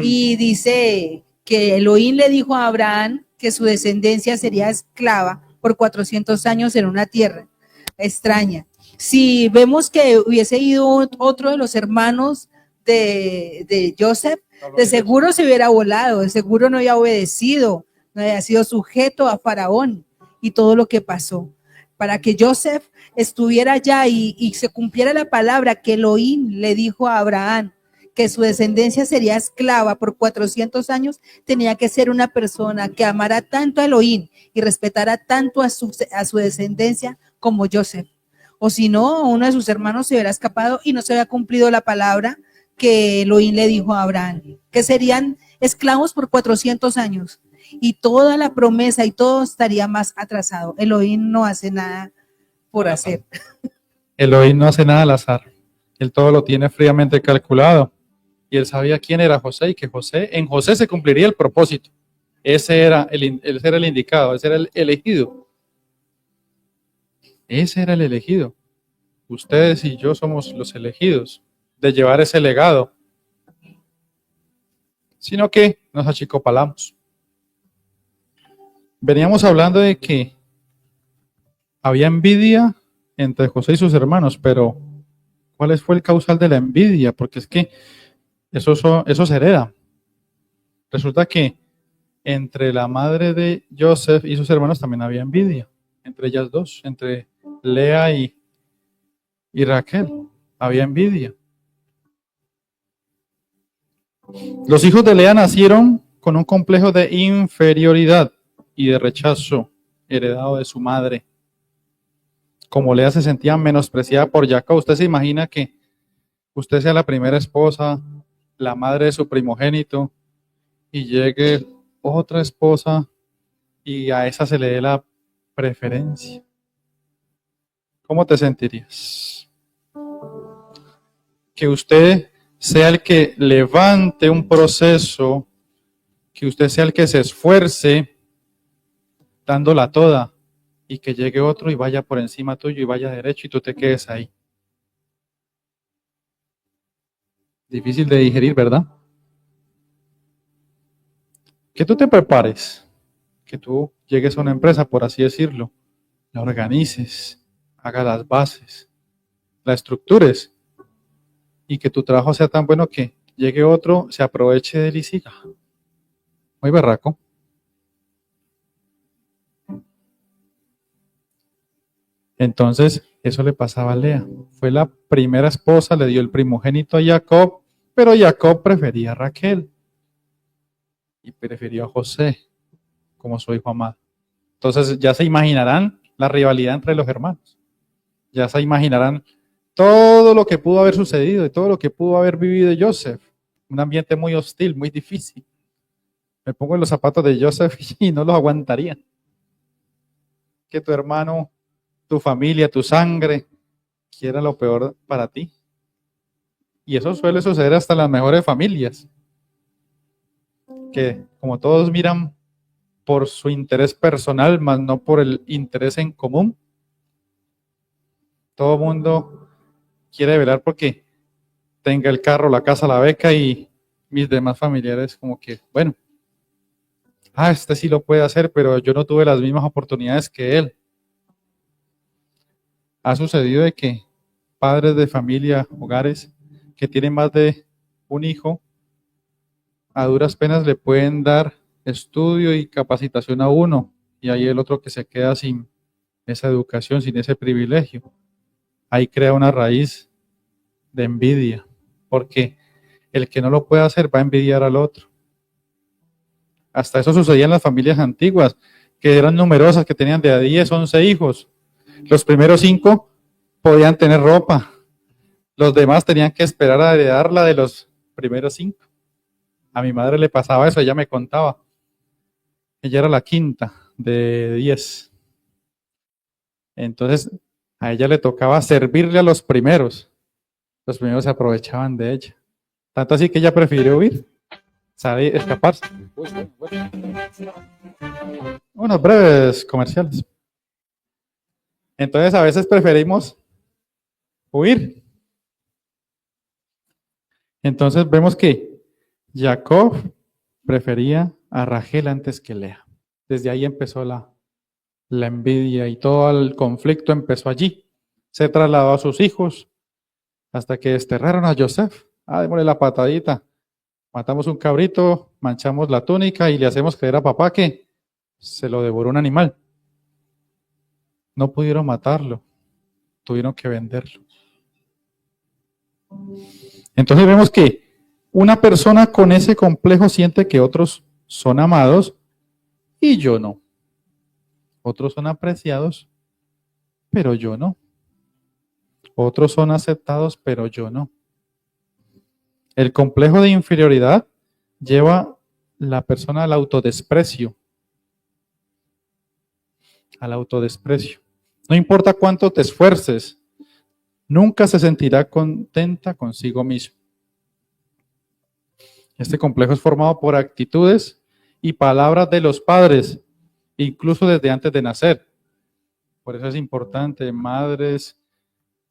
y dice que Elohim le dijo a Abraham que su descendencia sería esclava por 400 años en una tierra extraña. Si vemos que hubiese ido otro de los hermanos de Joseph, de seguro se hubiera volado, de seguro no había obedecido, no había sido sujeto a Faraón y todo lo que pasó. Para que Joseph estuviera allá y se cumpliera la palabra que Elohim le dijo a Abraham, que su descendencia sería esclava por 400 años, tenía que ser una persona que amara tanto a Elohim y respetara tanto a su descendencia como Joseph. O si no, uno de sus hermanos se hubiera escapado y no se había cumplido la palabra que Elohim le dijo a Abraham, que serían esclavos por 400 años. Y toda la promesa y todo estaría más atrasado. Elohim no hace nada por hacer. Elohim no hace nada al azar. Él todo lo tiene fríamente calculado. Y él sabía quién era José y que en José se cumpliría el propósito. Ese era el indicado, ese era el elegido. Ese era el elegido. Ustedes y yo somos los elegidos de llevar ese legado. Sino que nos achicopalamos. Veníamos hablando de que había envidia entre José y sus hermanos, pero ¿cuál fue el causal de la envidia? Porque es que eso se hereda. Resulta que entre la madre de Joseph y sus hermanos también había envidia, entre ellas dos, entre Lea y Raquel, había envidia. Los hijos de Lea nacieron con un complejo de inferioridad y de rechazo heredado de su madre. Como Lea se sentía menospreciada por Jacob, usted se imagina que usted sea la primera esposa, la madre de su primogénito, y llegue otra esposa y a esa se le dé la preferencia. ¿Cómo te sentirías? Que usted sea el que levante un proceso, que usted sea el que se esfuerce dándola toda y que llegue otro y vaya por encima tuyo y vaya derecho y tú te quedes ahí. Difícil de digerir, ¿verdad? Que tú te prepares, que tú llegues a una empresa, por así decirlo, la organices, hagas las bases, la estructures y que tu trabajo sea tan bueno que llegue otro, se aproveche de él y siga. Muy berraco. Entonces, eso le pasaba a Lea. Fue la primera esposa, le dio el primogénito a Jacob, pero Jacob prefería a Raquel y prefirió a José como su hijo amado. Entonces, ya se imaginarán la rivalidad entre los hermanos. Ya se imaginarán todo lo que pudo haber sucedido y todo lo que pudo haber vivido Joseph. Un ambiente muy hostil, muy difícil. Me pongo en los zapatos de Joseph y no los aguantaría. Que tu hermano, tu familia, tu sangre quiera lo peor para ti. Y eso suele suceder hasta en las mejores familias. Que como todos miran por su interés personal, más no por el interés en común. Todo el mundo quiere velar porque tenga el carro, la casa, la beca y mis demás familiares como que, bueno, este sí lo puede hacer, pero yo no tuve las mismas oportunidades que él. Ha sucedido de que padres de familia, hogares que tienen más de un hijo, a duras penas le pueden dar estudio y capacitación a uno y ahí el otro que se queda sin esa educación, sin ese privilegio. Ahí crea una raíz de envidia, porque el que no lo puede hacer va a envidiar al otro. Hasta eso sucedía en las familias antiguas, que eran numerosas, que tenían de a 10, 11 hijos. Los primeros 5 podían tener ropa, los demás tenían que esperar a heredarla de los primeros 5. A mi madre le pasaba eso, ella me contaba. Ella era la quinta de 10. Entonces, a ella le tocaba servirle a los primeros. Los primeros se aprovechaban de ella. Tanto así que ella prefirió huir, salir, escaparse. Unos breves comerciales. Entonces, a veces preferimos huir. Entonces, vemos que Jacob prefería a Rachel antes que Lea. Desde ahí empezó la envidia y todo el conflicto empezó allí. Se trasladó a sus hijos hasta que desterraron a Joseph. Démosle la patadita. Matamos un cabrito, manchamos la túnica y le hacemos creer a papá que se lo devoró un animal. No pudieron matarlo, tuvieron que venderlo. Entonces vemos que una persona con ese complejo siente que otros son amados y yo no. Otros son apreciados, pero yo no. Otros son aceptados, pero yo no. El complejo de inferioridad lleva a la persona al autodesprecio. Al autodesprecio. No importa cuánto te esfuerces, nunca se sentirá contenta consigo mismo. Este complejo es formado por actitudes y palabras de los padres, incluso desde antes de nacer. Por eso es importante, madres,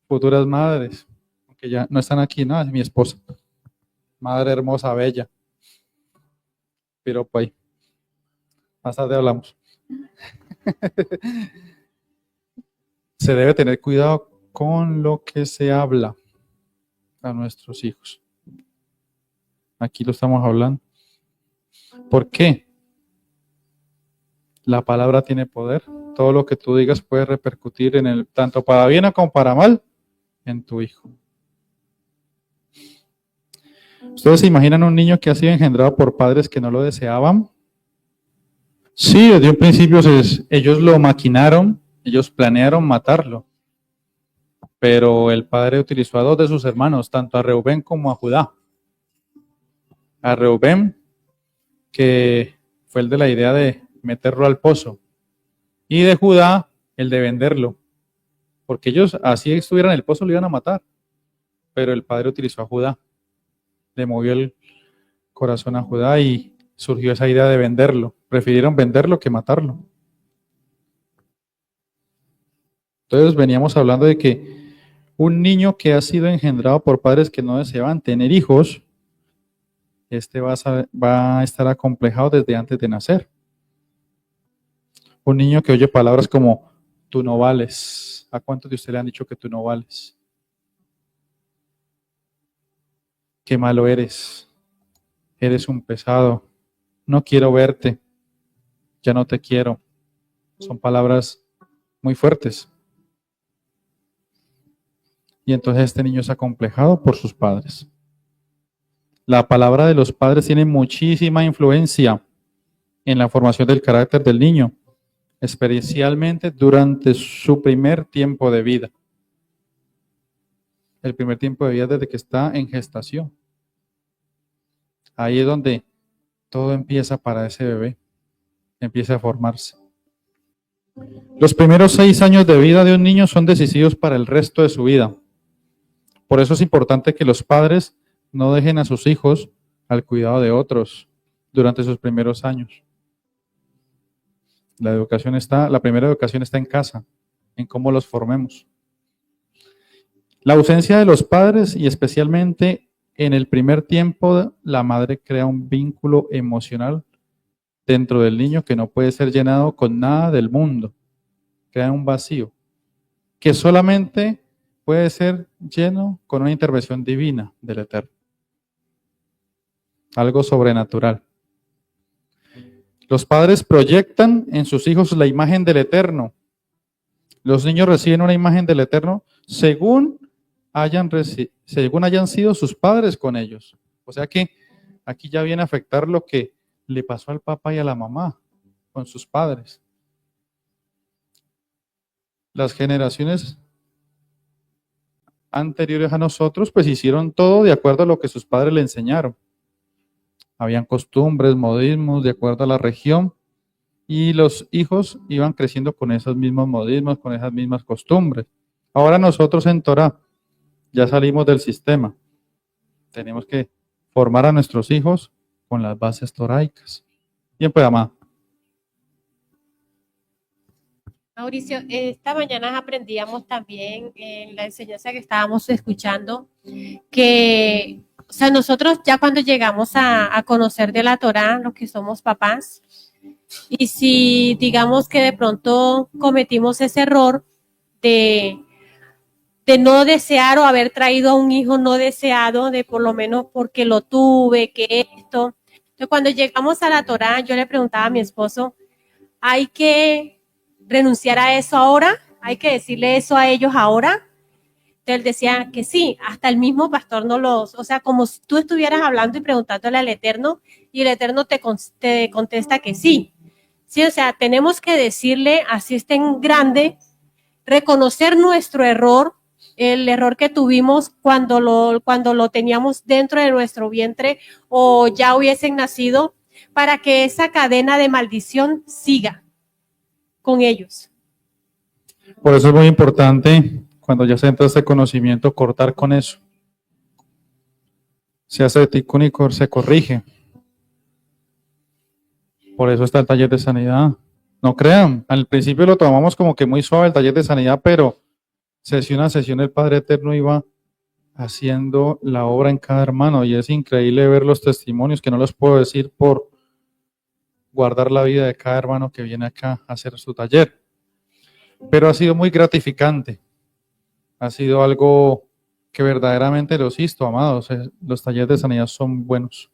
futuras madres, aunque ya no están aquí, nada, es mi esposa. Madre hermosa, bella. Pero pues, más tarde hablamos. Se debe tener cuidado con lo que se habla a nuestros hijos. Aquí lo estamos hablando. ¿Por qué? La palabra tiene poder. Todo lo que tú digas puede repercutir en el, tanto para bien como para mal, en tu hijo. ¿Ustedes se imaginan un niño que ha sido engendrado por padres que no lo deseaban? Sí, desde un principio ellos lo maquinaron, ellos planearon matarlo. Pero el padre utilizó a 2 de sus hermanos, tanto a Reubén como a Judá. A Reubén, que fue el de la idea de meterlo al pozo. Y de Judá, el de venderlo. Porque ellos, así estuvieran en el pozo, lo iban a matar. Pero el padre utilizó a Judá. Le movió el corazón a Judá y surgió esa idea de venderlo. Prefirieron venderlo que matarlo. Entonces veníamos hablando de que un niño que ha sido engendrado por padres que no deseaban tener hijos, va a estar acomplejado desde antes de nacer. Un niño que oye palabras como, tú no vales. ¿A cuántos de ustedes le han dicho que tú no vales? Qué malo eres. Eres un pesado. No quiero verte. Ya no te quiero. Son palabras muy fuertes. Y entonces este niño es acomplejado por sus padres. La palabra de los padres tiene muchísima influencia en la formación del carácter del niño, especialmente durante su primer tiempo de vida. El primer tiempo de vida desde que está en gestación. Ahí es donde todo empieza para ese bebé, empieza a formarse. Los primeros 6 años de vida de un niño son decisivos para el resto de su vida. Por eso es importante que los padres no dejen a sus hijos al cuidado de otros durante sus primeros años. La primera educación está en casa, en cómo los formemos. La ausencia de los padres y especialmente en el primer tiempo, la madre crea un vínculo emocional dentro del niño que no puede ser llenado con nada del mundo. Crea un vacío que solamente puede ser lleno con una intervención divina del Eterno. Algo sobrenatural. Los padres proyectan en sus hijos la imagen del Eterno. Los niños reciben una imagen del Eterno según hayan sido sus padres con ellos. O sea que aquí ya viene a afectar lo que le pasó al papá y a la mamá con sus padres. Las generaciones anteriores a nosotros pues hicieron todo de acuerdo a lo que sus padres le enseñaron. Habían costumbres, modismos de acuerdo a la región y los hijos iban creciendo con esos mismos modismos, con esas mismas costumbres. Ahora nosotros en Torah ya salimos del sistema. Tenemos que formar a nuestros hijos con las bases toraicas. Bien, pues, amada. Mauricio, esta mañana aprendíamos también en la enseñanza que estábamos escuchando que, o sea, nosotros ya cuando llegamos a conocer de la Torá, los que somos papás, y si digamos que de pronto cometimos ese error de no desear o haber traído a un hijo no deseado, de por lo menos porque lo tuve, que esto. Entonces, cuando llegamos a la Torá, yo le preguntaba a mi esposo, ¿hay que renunciar a eso ahora? ¿Hay que decirle eso a ellos ahora? Entonces él decía que sí, hasta el mismo pastor o sea, como si tú estuvieras hablando y preguntándole al Eterno y el Eterno te contesta que sí. Sí, o sea, tenemos que decirle, así esté en grande, reconocer nuestro error, el error que tuvimos cuando lo teníamos dentro de nuestro vientre o ya hubiesen nacido, para que esa cadena de maldición siga con ellos. Por eso es muy importante, cuando ya se entra este conocimiento, cortar con eso. Se hace tikkun y se corrige. Por eso está el taller de sanidad. No crean, al principio lo tomamos como que muy suave el taller de sanidad, pero sesión a sesión el Padre Eterno iba haciendo la obra en cada hermano y es increíble ver los testimonios que no los puedo decir por guardar la vida de cada hermano que viene acá a hacer su taller. Pero ha sido muy gratificante. Ha sido algo que verdaderamente los insto, amados. Los talleres de sanidad son buenos.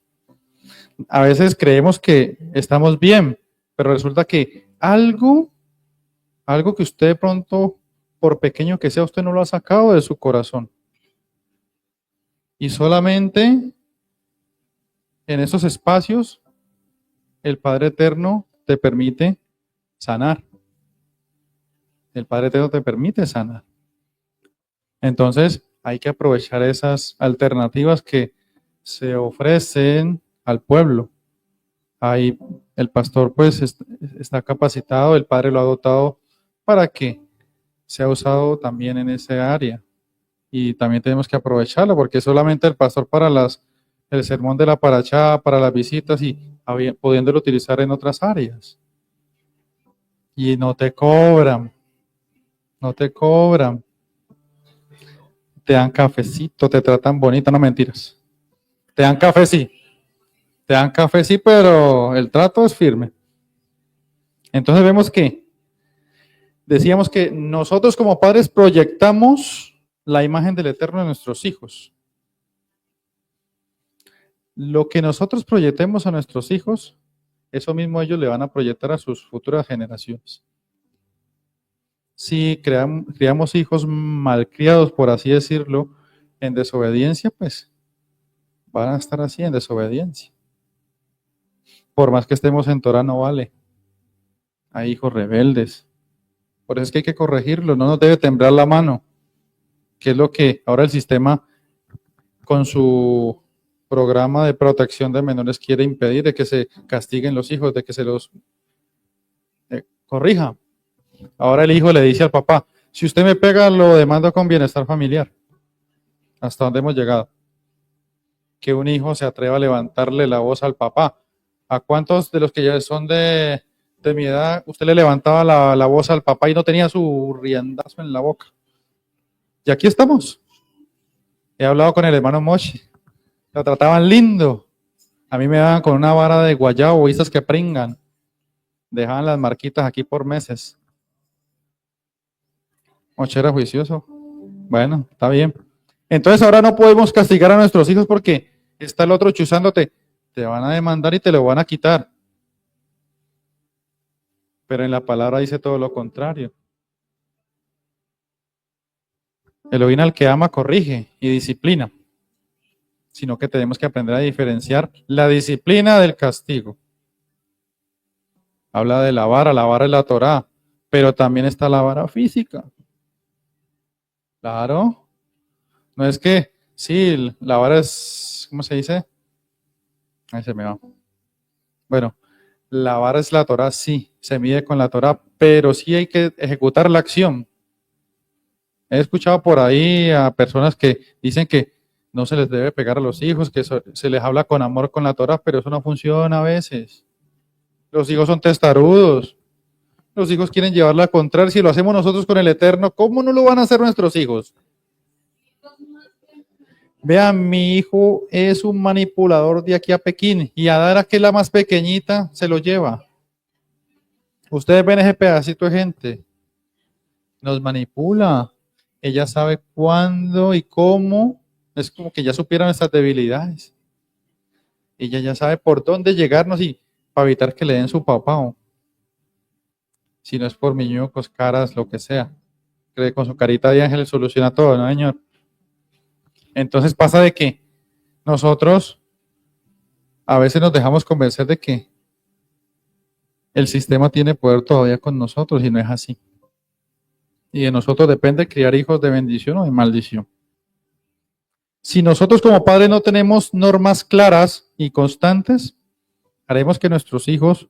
A veces creemos que estamos bien, pero resulta que algo que usted de pronto, por pequeño que sea, usted no lo ha sacado de su corazón. Y solamente en esos espacios el Padre Eterno te permite sanar. El Padre Eterno te permite sanar. Entonces hay que aprovechar esas alternativas que se ofrecen al pueblo. Hay el pastor pues está capacitado, el padre lo ha dotado para que sea usado también en esa área. Y también tenemos que aprovecharlo, porque solamente el pastor para el sermón de la parachá, para las visitas y pudiéndolo utilizar en otras áreas. Y no te cobran, no te cobran. Te dan cafecito, te tratan bonito, no mentiras. Te dan café sí, pero el trato es firme. Entonces vemos que decíamos que nosotros como padres proyectamos la imagen del Eterno en nuestros hijos. Lo que nosotros proyectemos a nuestros hijos, eso mismo ellos le van a proyectar a sus futuras generaciones. Si criamos hijos malcriados, por así decirlo, en desobediencia, pues van a estar así en desobediencia. Por más que estemos en Torah, no vale. Hay hijos rebeldes. Por eso es que hay que corregirlo, no nos debe temblar la mano, que es lo que ahora el sistema con su programa de protección de menores quiere impedir, de que se castiguen los hijos, de que se los corrija. Ahora el hijo le dice al papá, si usted me pega, lo demando con bienestar familiar. ¿Hasta dónde hemos llegado? Que un hijo se atreva a levantarle la voz al papá. ¿A cuántos de los que ya son de mi edad, usted le levantaba la voz al papá y no tenía su riendazo en la boca? Y aquí estamos. He hablado con el hermano Moshi. Lo trataban lindo. A mí me daban con una vara de guayabo, esas que pringan. Dejaban las marquitas aquí por meses. Mochi era juicioso. Bueno, está bien. Entonces ahora no podemos castigar a nuestros hijos porque está el otro chuzándote. Te van a demandar y te lo van a quitar. Pero en la palabra dice todo lo contrario. Elohim al que ama corrige y disciplina. Sino que tenemos que aprender a diferenciar la disciplina del castigo. Habla de la vara es la Torá, pero también está la vara física. Claro. No es que, sí, la vara es, ¿cómo se dice? Ahí se me va. Bueno, la vara es la Torá, sí, se mide con la Torá, pero sí hay que ejecutar la acción. He escuchado por ahí a personas que dicen que no se les debe pegar a los hijos, que se les habla con amor con la Torá, pero eso no funciona a veces. Los hijos son testarudos. Los hijos quieren llevarla a contraria. Si lo hacemos nosotros con el Eterno, ¿cómo no lo van a hacer nuestros hijos? Vean, mi hijo es un manipulador de aquí a Pekín y a Dara, que es la más pequeñita, se lo lleva. Ustedes ven ese pedacito de gente. Nos manipula. Ella sabe cuándo y cómo. Es como que ya supieran nuestras debilidades. Ella ya sabe por dónde llegarnos y para evitar que le den su papá. Si no es por miñucos, caras, lo que sea. Cree con su carita de ángel soluciona todo, ¿no, señor? Entonces pasa de que nosotros a veces nos dejamos convencer de que el sistema tiene poder todavía con nosotros y no es así. Y de nosotros depende criar hijos de bendición o de maldición. Si nosotros como padres no tenemos normas claras y constantes, haremos que nuestros hijos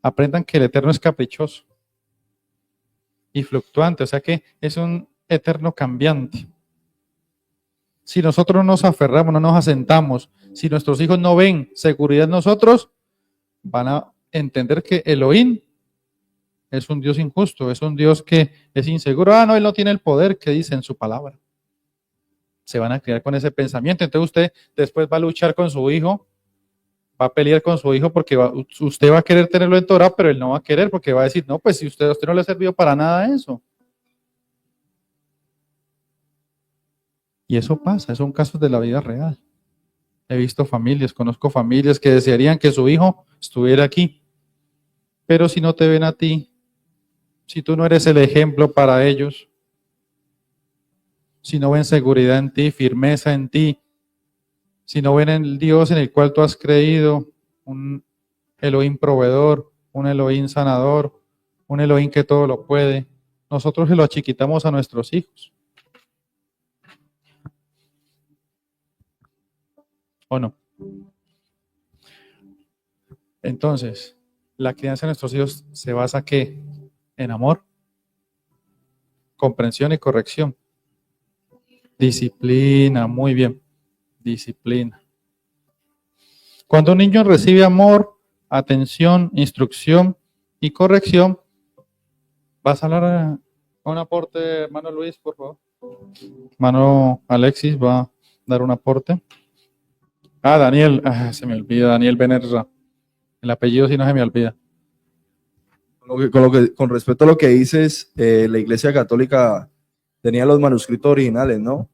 aprendan que el Eterno es caprichoso y fluctuante, o sea que es un eterno cambiante. Si nosotros no nos aferramos, no nos asentamos, si nuestros hijos no ven seguridad en nosotros, van a entender que Elohim es un Dios injusto, es un Dios que es inseguro. No, él no tiene el poder que dice en su palabra. Se van a criar con ese pensamiento. Entonces usted después va a luchar con su hijo, va a pelear con su hijo porque usted va a querer tenerlo en Torah, pero él no va a querer porque va a decir, no, pues si a usted no le ha servido para nada eso. Y eso pasa, son casos de la vida real. He visto familias, conozco familias que desearían que su hijo estuviera aquí. Pero si no te ven a ti, si tú no eres el ejemplo para ellos, si no ven seguridad en ti, firmeza en ti, si no ven el Dios en el cual tú has creído, un Elohim proveedor, un Elohim sanador, un Elohim que todo lo puede, nosotros se lo achiquitamos a nuestros hijos. ¿O no? Entonces, la crianza de nuestros hijos se basa ¿qué? En amor, comprensión y corrección. Disciplina, muy bien. Disciplina. Cuando un niño recibe amor, atención, instrucción y corrección, ¿vas a hablar a un aporte, hermano Luis, por favor? Hermano Alexis va a dar un aporte. Daniel, se me olvida, Daniel Benerra. El apellido sí no se me olvida. Con respecto a lo que dices, la Iglesia Católica tenía los manuscritos originales, ¿no?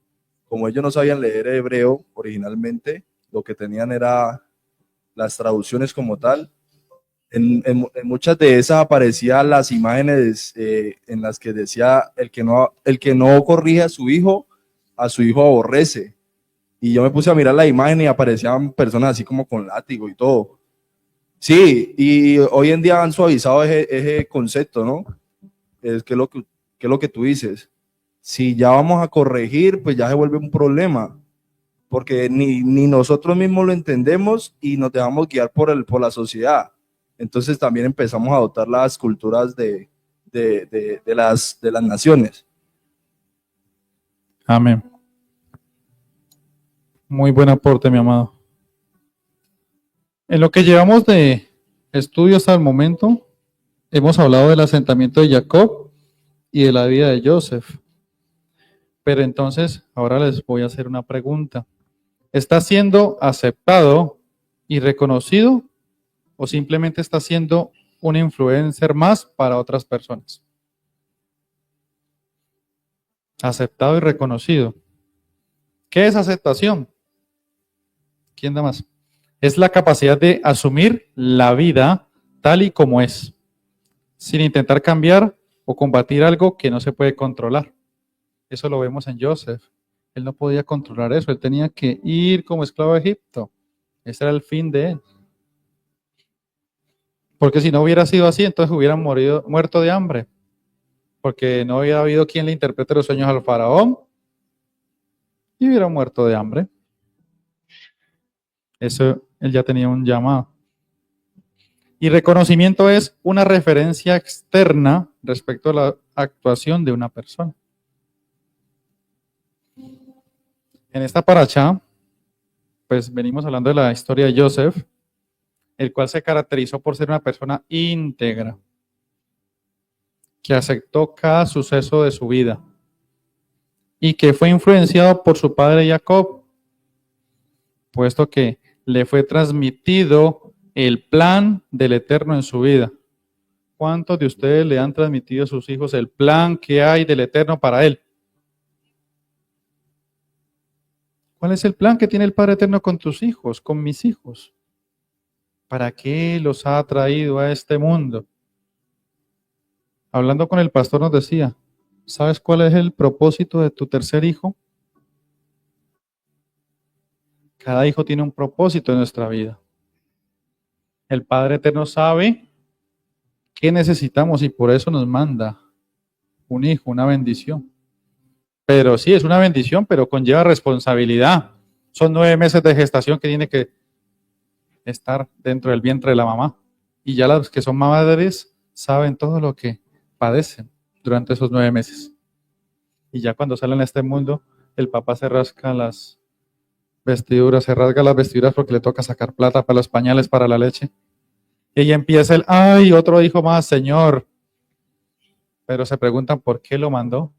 Como ellos no sabían leer hebreo originalmente, lo que tenían era las traducciones como tal. En muchas de esas aparecían las imágenes en las que decía el que no corrige a su hijo aborrece. Y yo me puse a mirar la imagen y aparecían personas así como con látigo y todo. Sí, y hoy en día han suavizado ese concepto, ¿no? ¿Qué es lo que tú dices? Si ya vamos a corregir, pues ya se vuelve un problema, porque ni nosotros mismos lo entendemos y nos dejamos guiar por la sociedad. Entonces también empezamos a adoptar las culturas de las naciones. Amén. Muy buen aporte, mi amado. En lo que llevamos de estudio hasta el momento, hemos hablado del asentamiento de Jacob y de la vida de Joseph. Pero entonces, ahora les voy a hacer una pregunta. ¿Está siendo aceptado y reconocido o simplemente está siendo un influencer más para otras personas? Aceptado y reconocido. ¿Qué es aceptación? ¿Quién da más? Es la capacidad de asumir la vida tal y como es, sin intentar cambiar o combatir algo que no se puede controlar. Eso lo vemos en Joseph. Él no podía controlar eso, él tenía que ir como esclavo a Egipto. Ese era el fin de él. Porque si no hubiera sido así, entonces hubieran muerto de hambre. Porque no hubiera habido quien le interprete los sueños al faraón y hubiera muerto de hambre. Eso, él ya tenía un llamado. Y reconocimiento es una referencia externa respecto a la actuación de una persona. En esta paracha, pues venimos hablando de la historia de Joseph, el cual se caracterizó por ser una persona íntegra, que aceptó cada suceso de su vida y que fue influenciado por su padre Jacob, puesto que le fue transmitido el plan del Eterno en su vida. ¿Cuántos de ustedes le han transmitido a sus hijos el plan que hay del Eterno para él? ¿Cuál es el plan que tiene el Padre Eterno con tus hijos, con mis hijos? ¿Para qué los ha traído a este mundo? Hablando con el pastor nos decía, ¿sabes cuál es el propósito de tu tercer hijo? Cada hijo tiene un propósito en nuestra vida. El Padre Eterno sabe qué necesitamos y por eso nos manda un hijo, una bendición. Pero sí, es una bendición, pero conlleva responsabilidad. Son 9 meses de gestación que tiene que estar dentro del vientre de la mamá. Y ya las que son madres saben todo lo que padecen durante esos 9 meses. Y ya cuando salen a este mundo, el papá se rasca las vestiduras, se rasga las vestiduras porque le toca sacar plata para los pañales, para la leche. Y ahí empieza ¡ay, otro hijo más, Señor! Pero se preguntan, ¿por qué lo mandó?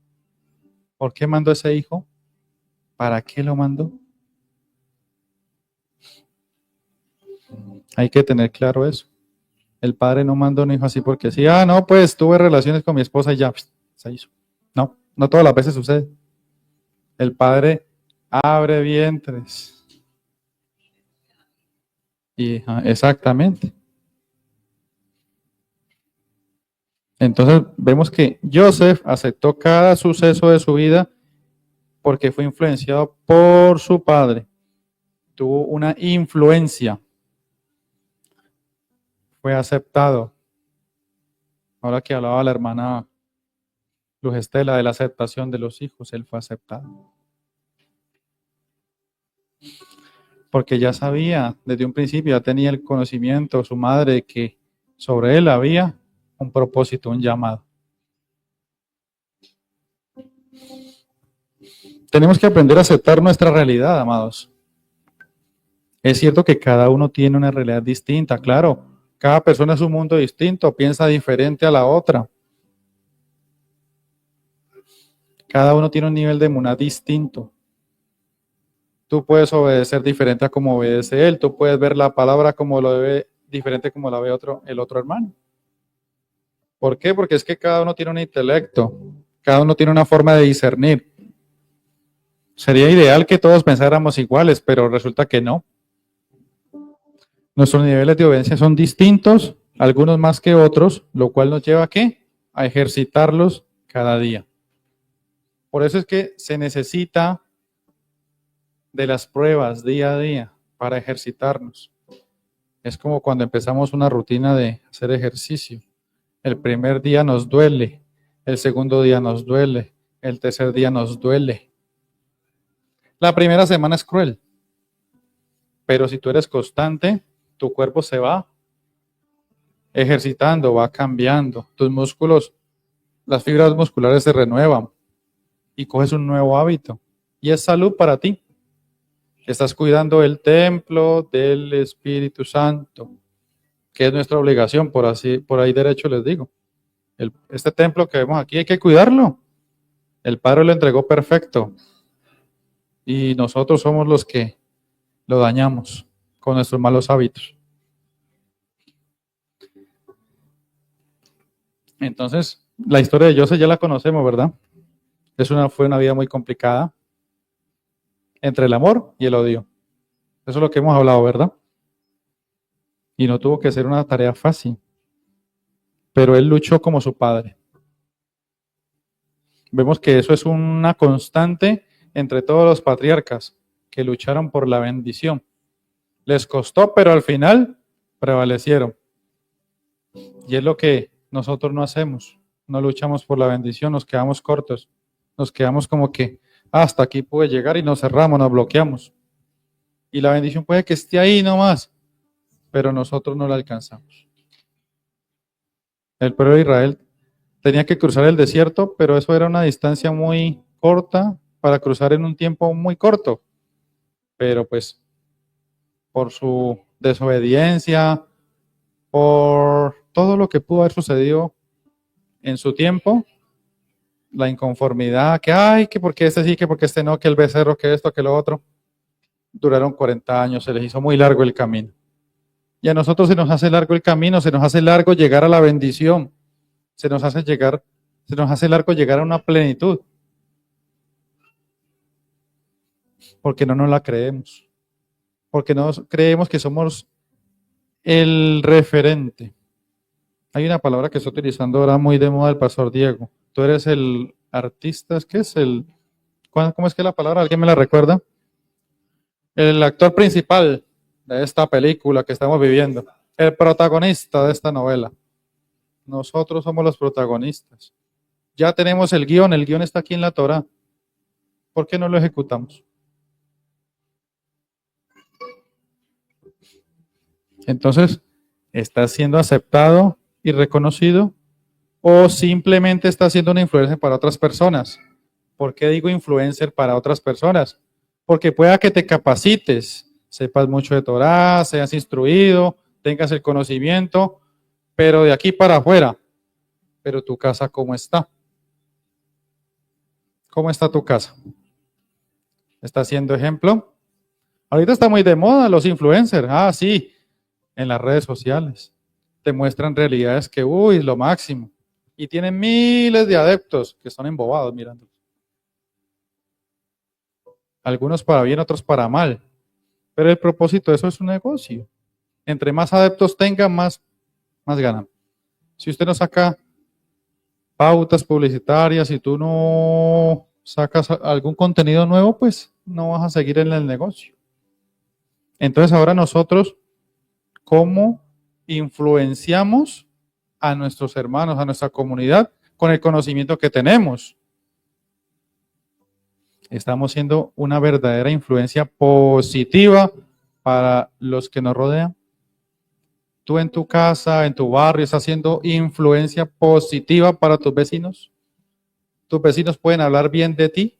¿Por qué mandó ese hijo? ¿Para qué lo mandó? Hay que tener claro eso. El padre no mandó un hijo así porque sí, no, pues tuve relaciones con mi esposa y ya, se hizo. No, no todas las veces sucede. El padre abre vientres. Y exactamente. Entonces vemos que Joseph aceptó cada suceso de su vida porque fue influenciado por su padre. Tuvo una influencia. Fue aceptado. Ahora que hablaba la hermana Luz Estela de la aceptación de los hijos, él fue aceptado. porque ya sabía desde un principio, ya tenía el conocimiento, su madre, de que sobre él había un propósito, un llamado. Tenemos que aprender a aceptar nuestra realidad, amados. Es cierto que cada uno tiene una realidad distinta, claro. Cada persona es un mundo distinto, piensa diferente a la otra. Cada uno tiene un nivel de emuná distinto. Tú puedes obedecer diferente a como obedece él. Tú puedes ver la palabra como lo ve, diferente como la ve el otro hermano. ¿Por qué? Porque es que cada uno tiene un intelecto. Cada uno tiene una forma de discernir. Sería ideal que todos pensáramos iguales, pero resulta que no. Nuestros niveles de obediencia son distintos, algunos más que otros, lo cual nos lleva ¿a qué? A ejercitarlos cada día. Por eso es que se necesita de las pruebas día a día para ejercitarnos. Es como cuando empezamos una rutina de hacer ejercicio. El primer día nos duele, el segundo día nos duele, el tercer día nos duele. La primera semana es cruel, pero si tú eres constante, tu cuerpo se va ejercitando, va cambiando. Tus músculos, las fibras musculares se renuevan y coges un nuevo hábito. Y es salud para ti. Estás cuidando el templo del Espíritu Santo, que es nuestra obligación, por ahí derecho les digo. Este templo que vemos aquí hay que cuidarlo. El Padre lo entregó perfecto y nosotros somos los que lo dañamos con nuestros malos hábitos. Entonces, la historia de José ya la conocemos, ¿verdad? Fue una vida muy complicada entre el amor y el odio. Eso es lo que hemos hablado, ¿verdad? Y no tuvo que ser una tarea fácil, pero él luchó como su padre. Vemos que eso es una constante entre todos los patriarcas que lucharon por la bendición. Les costó, pero al final prevalecieron. Y es lo que nosotros no hacemos. No luchamos por la bendición, nos quedamos cortos. Nos quedamos como que hasta aquí puede llegar y nos cerramos, nos bloqueamos. Y la bendición puede que esté ahí nomás, pero nosotros no la alcanzamos. El pueblo de Israel tenía que cruzar el desierto, pero eso era una distancia muy corta para cruzar en un tiempo muy corto. Pero pues por su desobediencia, por todo lo que pudo haber sucedido en su tiempo, la inconformidad, que porque este sí, que porque este no, que el becerro, que esto, que lo otro, duraron 40 años, se les hizo muy largo el camino. Y a nosotros se nos hace largo el camino, se nos hace largo llegar a la bendición, se nos hace largo llegar a una plenitud, porque no nos la creemos, porque no creemos que somos el referente. Hay una palabra que está utilizando ahora muy de moda el pastor Diego. Tú eres el artista, ¿qué es cómo es que la palabra? ¿Alguien me la recuerda? El actor principal de esta película que estamos viviendo, el protagonista de esta novela. Nosotros somos los protagonistas. Ya tenemos el guión está aquí en la Torá. ¿Por qué no lo ejecutamos? Entonces, ¿está siendo aceptado y reconocido o simplemente está siendo una influencia para otras personas? ¿Por qué digo influencer para otras personas? Porque pueda que te capacites, sepas mucho de Torá, seas instruido, tengas el conocimiento, pero de aquí para afuera, pero tu casa, ¿cómo está? ¿Cómo está tu casa? ¿Está siendo ejemplo? Ahorita está muy de moda los influencers. Ah, sí, en las redes sociales. Te muestran realidades que, es lo máximo. Y tienen miles de adeptos que están embobados mirando. Algunos para bien, otros para mal. Pero el propósito de eso es un negocio. Entre más adeptos tengan, más ganan. Si usted no saca pautas publicitarias, si tú no sacas algún contenido nuevo, pues no vas a seguir en el negocio. Entonces ahora nosotros, ¿cómo influenciamos a nuestros hermanos, a nuestra comunidad con el conocimiento que tenemos? Estamos siendo una verdadera influencia positiva para los que nos rodean? ¿Tú en tu casa, en tu barrio, estás haciendo influencia positiva para tus vecinos? ¿Tus vecinos pueden hablar bien de ti?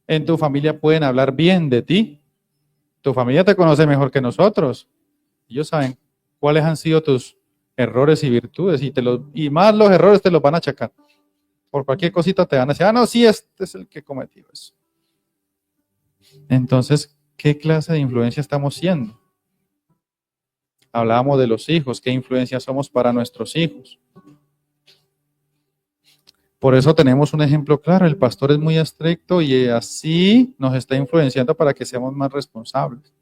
¿En tu familia pueden hablar bien de ti? Tu familia te conoce mejor que nosotros. Ellos saben cuáles han sido tus errores y virtudes y más los errores te los van a achacar. Por cualquier cosita te van a decir, no, sí, este es el que cometió eso. Entonces, ¿qué clase de influencia estamos siendo? Hablábamos de los hijos, ¿qué influencia somos para nuestros hijos? Por eso tenemos un ejemplo claro, el pastor es muy estricto y así nos está influenciando para que seamos más responsables.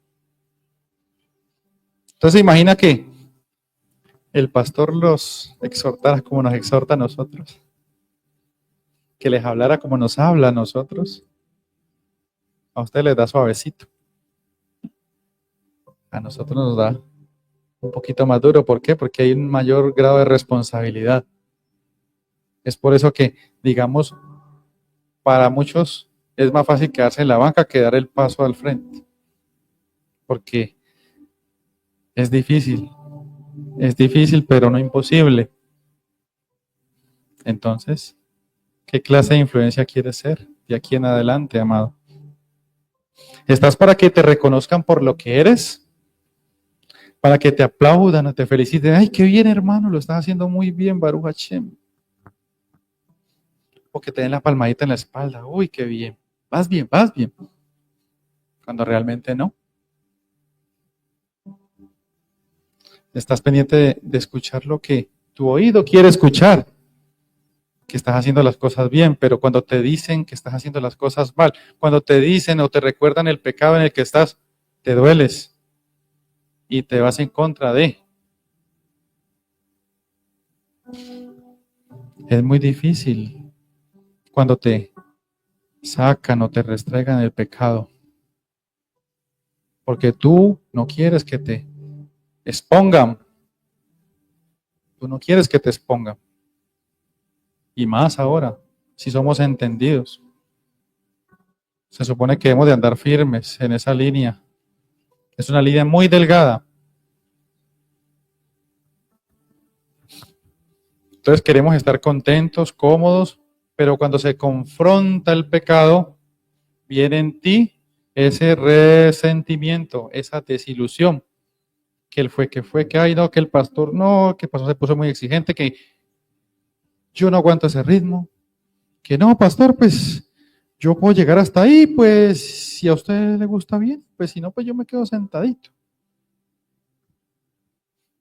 Entonces imagina que el pastor los exhortara como nos exhorta a nosotros, que les hablara como nos habla a nosotros. A usted les da suavecito, a nosotros nos da un poquito más duro. ¿Por qué? Porque hay un mayor grado de responsabilidad. Es por eso que, digamos, para muchos es más fácil quedarse en la banca que dar el paso al frente. Porque es difícil, pero no imposible. Entonces, ¿qué clase de influencia quieres ser de aquí en adelante, amado? ¿Estás para que te reconozcan por lo que eres? Para que te aplaudan o te feliciten. ¡Ay, qué bien, hermano! Lo estás haciendo muy bien, Baruch Hashem. O que te den la palmadita en la espalda. ¡Uy, qué bien! Vas bien, vas bien. Cuando realmente no. Estás pendiente de escuchar lo que tu oído quiere escuchar. Que estás haciendo las cosas bien, pero cuando te dicen que estás haciendo las cosas mal, cuando te dicen o te recuerdan el pecado en el que estás, te dueles y te vas en contra de. Es muy difícil cuando te sacan o te restregan el pecado, porque tú no quieres que te expongan, tú no quieres que te expongan. Y más ahora, si somos entendidos. Se supone que debemos de andar firmes en esa línea. Es una línea muy delgada. Entonces queremos estar contentos, cómodos, pero cuando se confronta el pecado, viene en ti ese resentimiento, esa desilusión. Que él fue, que ay no, que el pastor no, que el pastor se puso muy exigente, que yo no aguanto ese ritmo. Que no, pastor, pues yo puedo llegar hasta ahí, pues si a usted le gusta bien, pues si no, pues yo me quedo sentadito.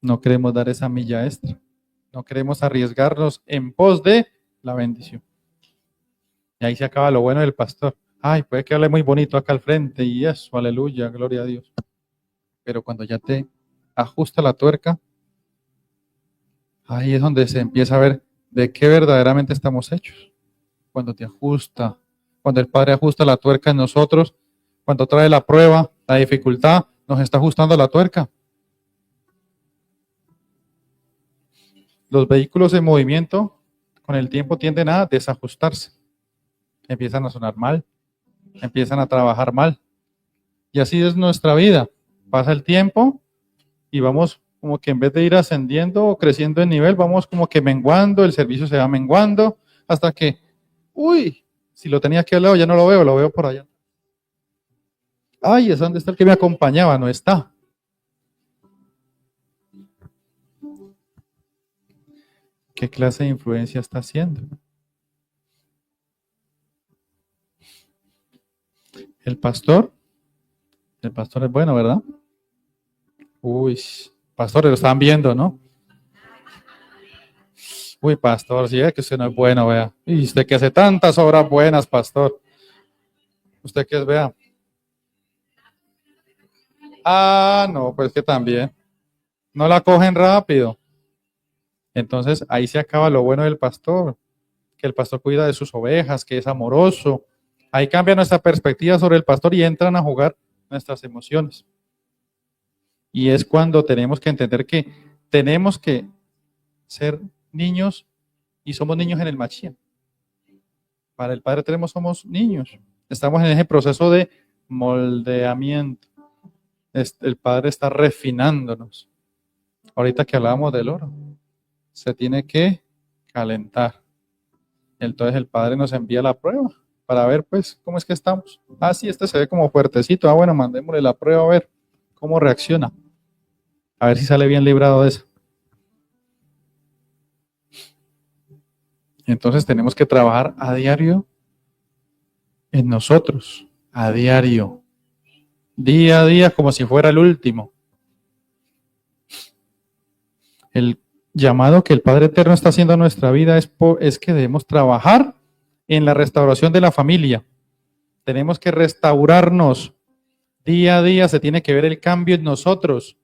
No queremos dar esa milla extra. No queremos arriesgarnos en pos de la bendición. Y ahí se acaba lo bueno del pastor. Ay, puede que hable muy bonito acá al frente y eso, aleluya, gloria a Dios. Pero cuando ya te ajusta la tuerca, ahí es donde se empieza a ver de qué verdaderamente estamos hechos. Cuando te ajusta, cuando el Padre ajusta la tuerca en nosotros, cuando trae la prueba, la dificultad, nos está ajustando la tuerca. Los vehículos en movimiento con el tiempo tienden a desajustarse. Empiezan a sonar mal, empiezan a trabajar mal. Y así es nuestra vida. Pasa el tiempo y vamos como que en vez de ir ascendiendo o creciendo en nivel, vamos como que menguando, el servicio se va menguando, hasta que, uy, si lo tenía aquí al lado ya no lo veo por allá. Ay, es donde está el que me acompañaba, no está. ¿Qué clase de influencia está haciendo? El pastor es bueno, ¿verdad? Uy, pastores lo están viendo, ¿no? Uy, pastor, sí, es que usted no es bueno, vea. Y usted que hace tantas obras buenas, pastor. Usted que es, vea. Ah, no, pues que también. No la cogen rápido. Entonces, ahí se acaba lo bueno del pastor. Que el pastor cuida de sus ovejas, que es amoroso. Ahí cambia nuestra perspectiva sobre el pastor y entran a jugar nuestras emociones. Y es cuando tenemos que entender que tenemos que ser niños y somos niños en el Mashiach. Para el Padre Eterno somos niños. Estamos en ese proceso de moldeamiento. el Padre está refinándonos. Ahorita que hablábamos del oro, se tiene que calentar. Entonces el Padre nos envía la prueba para ver pues cómo es que estamos. Ah, sí, este se ve como fuertecito. Ah, bueno, mandémosle la prueba a ver cómo reacciona. A ver si sale bien librado de eso. Entonces tenemos que trabajar a diario en nosotros, a diario, día a día, como si fuera el último. El llamado que el Padre Eterno está haciendo a nuestra vida es que debemos trabajar en la restauración de la familia. Tenemos que restaurarnos. Día a día se tiene que ver el cambio en nosotros.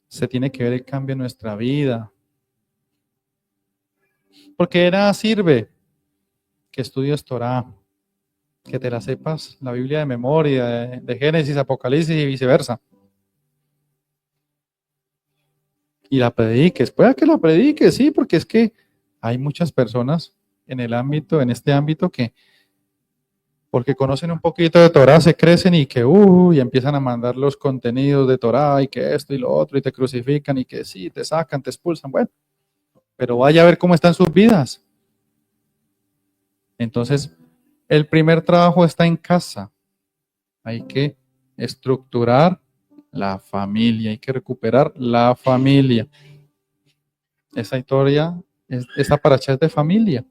Se tiene que ver el cambio en nuestra vida. Porque de nada sirve que estudies Torah, que te la sepas la Biblia de memoria, de Génesis, Apocalipsis y viceversa. Y la prediques, pueda que la prediques, sí, porque es que hay muchas personas en este ámbito que porque conocen un poquito de Torah se crecen y que y empiezan a mandar los contenidos de Torah y que esto y lo otro y te crucifican y que sí, te sacan, te expulsan, bueno, pero vaya a ver cómo están sus vidas. Entonces, el primer trabajo está en casa. Hay que estructurar la familia, hay que recuperar la familia. Esa historia, esa paracha es de familia.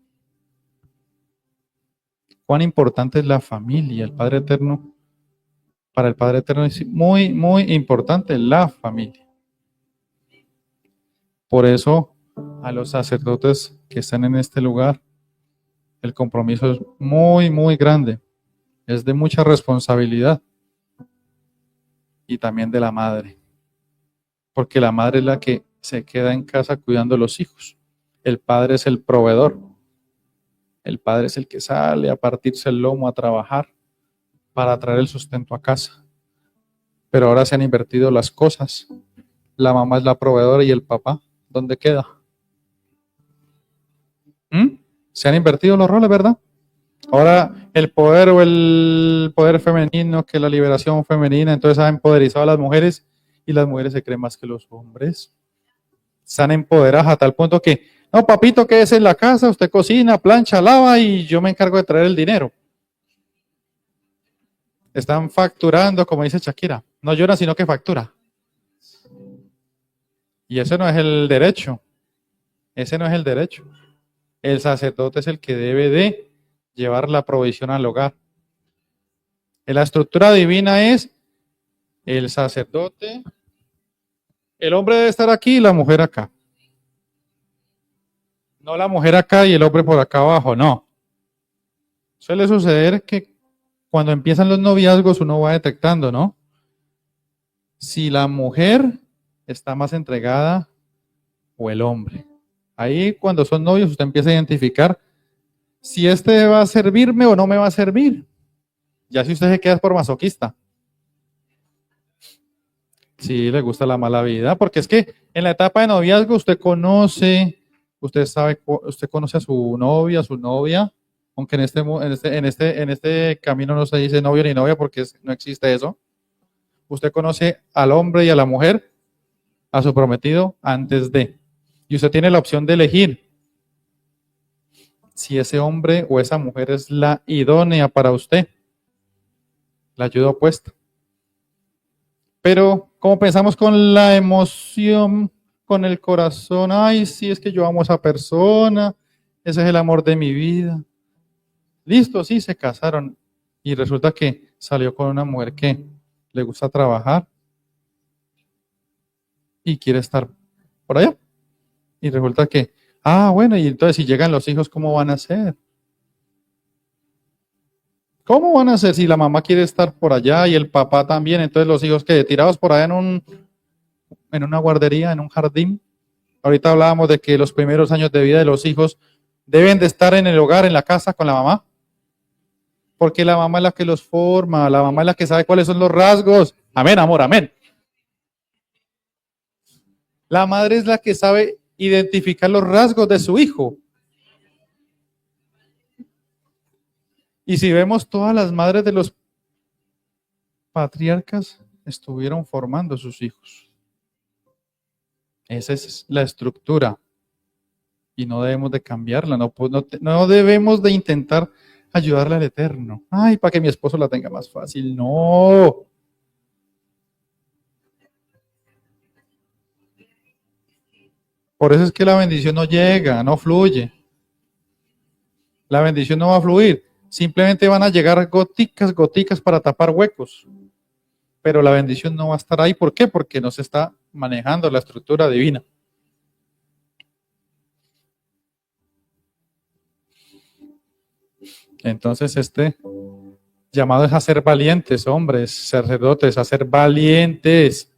Cuán importante es la familia. El Padre Eterno, para el Padre Eterno es muy, muy importante la familia. Por eso, a los sacerdotes que están en este lugar, el compromiso es muy, muy grande. Es de mucha responsabilidad. Y también de la madre. Porque la madre es la que se queda en casa cuidando a los hijos. El padre es el proveedor. El padre es el que sale a partirse el lomo a trabajar para traer el sustento a casa. Pero ahora se han invertido las cosas. La mamá es la proveedora y el papá, ¿dónde queda? Se han invertido los roles, ¿verdad? Ahora el poder femenino, que la liberación femenina, entonces ha empoderizado a las mujeres y las mujeres se creen más que los hombres. Están empoderadas a tal punto que, no, papito, quédese en la casa, usted cocina, plancha, lava y yo me encargo de traer el dinero. Están facturando, como dice Shakira. No llora, sino que factura. Y ese no es el derecho. Ese no es el derecho. El sacerdote es el que debe de llevar la provisión al hogar. En la estructura divina es el sacerdote, el hombre debe estar aquí y la mujer acá. No la mujer acá y el hombre por acá abajo, no. Suele suceder que cuando empiezan los noviazgos uno va detectando, ¿no? Si la mujer está más entregada o el hombre. Ahí cuando son novios usted empieza a identificar si este va a servirme o no me va a servir. Ya si usted se queda por masoquista. Sí, le gusta la mala vida, porque es que en la etapa de noviazgo usted conoce, usted sabe, usted conoce a su novia, aunque en este camino no se dice novio ni novia porque no existe eso. Usted conoce al hombre y a la mujer, a su prometido antes de. Y usted tiene la opción de elegir si ese hombre o esa mujer es la idónea para usted, la ayuda opuesta. Pero como pensamos con la emoción, con el corazón, ay, sí, es que yo amo a esa persona, ese es el amor de mi vida. Listo, sí, se casaron. Y resulta que salió con una mujer que le gusta trabajar y quiere estar por allá. Y resulta que, bueno, y entonces si llegan los hijos, ¿cómo van a ser? ¿Cómo van a ser si la mamá quiere estar por allá y el papá también? Entonces los hijos que tirados por allá en una guardería, en un jardín. Ahorita hablábamos de que los primeros años de vida de los hijos deben de estar en el hogar, en la casa con la mamá. Porque la mamá es la que los forma, la mamá es la que sabe cuáles son los rasgos. Amén, amor, amén. La madre es la que sabe identificar los rasgos de su hijo. Y si vemos todas las madres de los patriarcas, estuvieron formando sus hijos. Esa es la estructura y no debemos de cambiarla, no debemos de intentar ayudarle al Eterno. Ay, para que mi esposo la tenga más fácil. No. Por eso es que la bendición no llega, no fluye. La bendición no va a fluir. Simplemente van a llegar goticas, goticas para tapar huecos. Pero la bendición no va a estar ahí. ¿Por qué? Porque no se está manejando la estructura divina. Entonces este llamado es a ser valientes, hombres, sacerdotes, a ser valientes.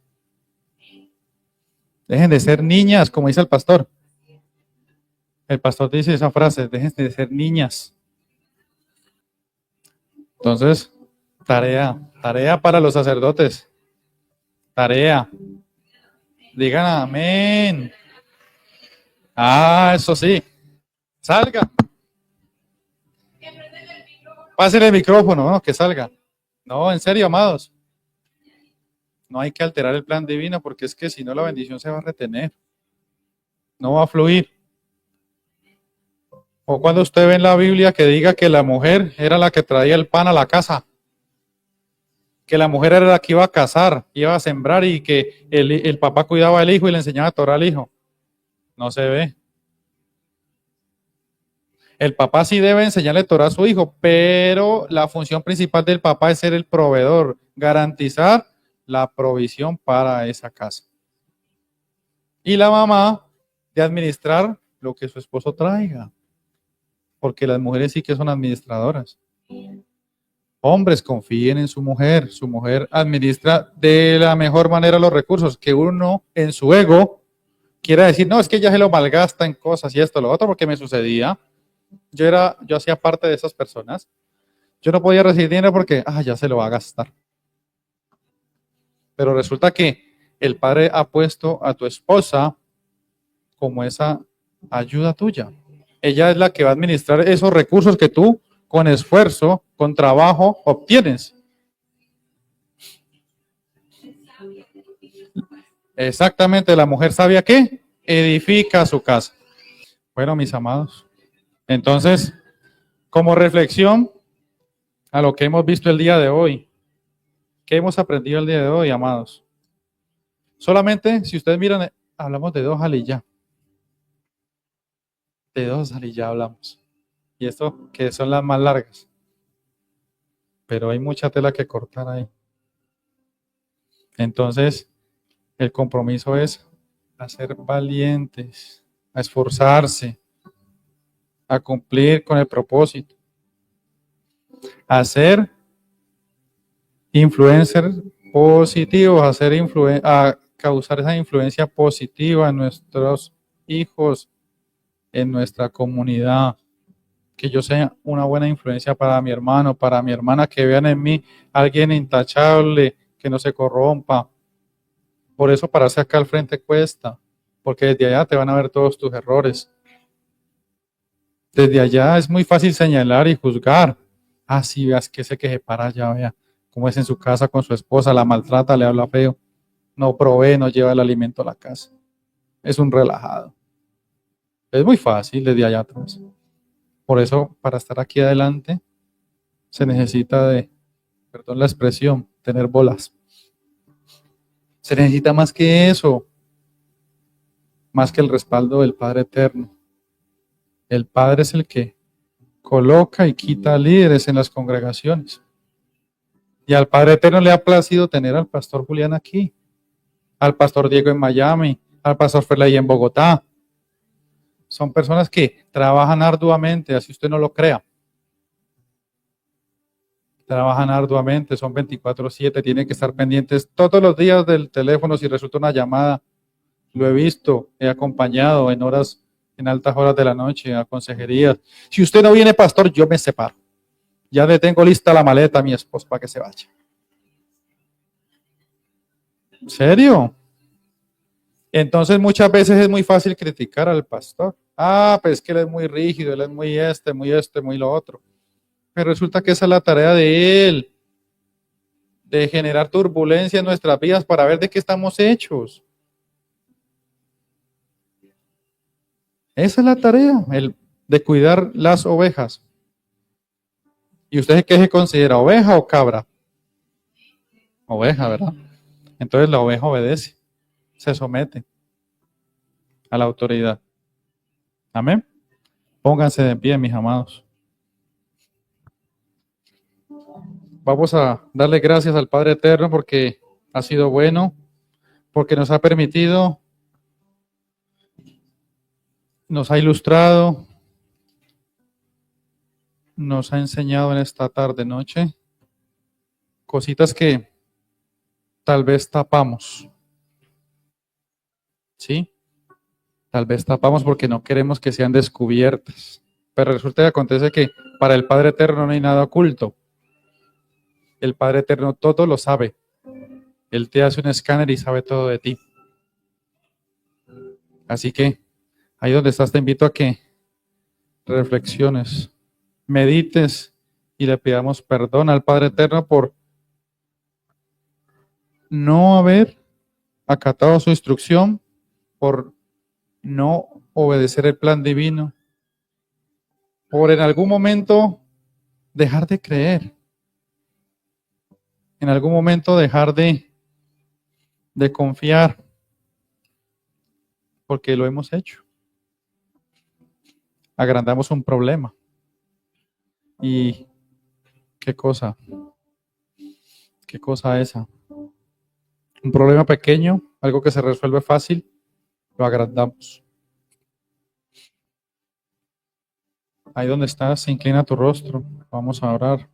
Dejen de ser niñas, como dice el pastor. El pastor dice esa frase, dejen de ser niñas. Entonces, tarea para los sacerdotes. Tarea. Digan amén. Ah, eso sí. Salga. Pásenle el micrófono, ¿no? Que salga. No, en serio, amados. No hay que alterar el plan divino porque es que si no la bendición se va a retener. No va a fluir. O cuando usted ve en la Biblia que diga que la mujer era la que traía el pan a la casa. Que la mujer era la que iba a cazar, iba a sembrar y que el papá cuidaba al hijo y le enseñaba a Torah al hijo. No se ve. El papá sí debe enseñarle Torah a su hijo, pero la función principal del papá es ser el proveedor, garantizar la provisión para esa casa. Y la mamá de administrar lo que su esposo traiga, porque las mujeres sí que son administradoras. Hombres, confíen en su mujer administra de la mejor manera los recursos, que uno en su ego quiera decir, no, es que ella se lo malgasta en cosas y esto, lo otro, porque me sucedía. Yo hacía parte de esas personas. Yo no podía recibir dinero porque, ya se lo va a gastar. Pero resulta que el Padre ha puesto a tu esposa como esa ayuda tuya. Ella es la que va a administrar esos recursos que tú, con esfuerzo, con trabajo, obtienes. Exactamente, la mujer sabia que edifica su casa. Bueno, mis amados. Entonces, como reflexión a lo que hemos visto el día de hoy, ¿qué hemos aprendido el día de hoy, amados? Solamente, si ustedes miran, hablamos de 2 aliyah. De 2 aliyah hablamos. Y esto, que son las más largas. Pero hay mucha tela que cortar ahí. Entonces, el compromiso es a ser valientes, a esforzarse, a cumplir con el propósito, a ser influencers positivos, a causar esa influencia positiva en nuestros hijos, en nuestra comunidad, que yo sea una buena influencia para mi hermano, para mi hermana, que vean en mí alguien intachable, que no se corrompa. Por eso pararse acá al frente cuesta, porque desde allá te van a ver todos tus errores. Desde allá es muy fácil señalar y juzgar. Sí, veas que ese que se para allá, vea cómo es en su casa con su esposa, la maltrata, le habla feo, no provee, no lleva el alimento a la casa. Es un relajado. Es muy fácil desde allá atrás. Por eso, para estar aquí adelante, se necesita perdón la expresión, tener bolas. Se necesita más que eso, más que el respaldo del Padre Eterno. El Padre es el que coloca y quita líderes en las congregaciones. Y al Padre Eterno le ha placido tener al pastor Julián aquí, al pastor Diego en Miami, al pastor Ferley en Bogotá. Son personas que trabajan arduamente, así usted no lo crea. Trabajan arduamente, son 24/7, tienen que estar pendientes todos los días del teléfono si resulta una llamada. Lo he visto, he acompañado en altas horas de la noche, a consejerías. Si usted no viene, pastor, yo me separo. Ya le tengo lista la maleta a mi esposo para que se vaya. ¿En serio? Entonces muchas veces es muy fácil criticar al pastor. Pues que él es muy rígido, él es muy muy lo otro. Pero resulta que esa es la tarea de él. de generar turbulencia en nuestras vidas para ver de qué estamos hechos. Esa es la tarea, el de cuidar las ovejas. ¿Y usted qué se considera, oveja o cabra? Oveja, ¿verdad? Entonces la oveja obedece, se somete a la autoridad. Amén. Pónganse de pie, mis amados. Vamos a darle gracias al Padre Eterno porque ha sido bueno, porque nos ha permitido, nos ha ilustrado, nos ha enseñado en esta tarde, noche, cositas que tal vez tapamos. ¿Sí? Tal vez tapamos porque no queremos que sean descubiertas. Pero resulta que acontece que para el Padre Eterno no hay nada oculto. El Padre Eterno todo lo sabe. Él te hace un escáner y sabe todo de ti. Así que ahí donde estás te invito a que reflexiones, medites y le pidamos perdón al Padre Eterno por no haber acatado su instrucción, por no obedecer el plan divino, por en algún momento dejar de creer, en algún momento dejar de confiar, porque lo hemos hecho. Agrandamos un problema. Y qué cosa esa. Un problema pequeño, algo que se resuelve fácil, lo agrandamos. Ahí donde estás, inclina tu rostro. Vamos a orar.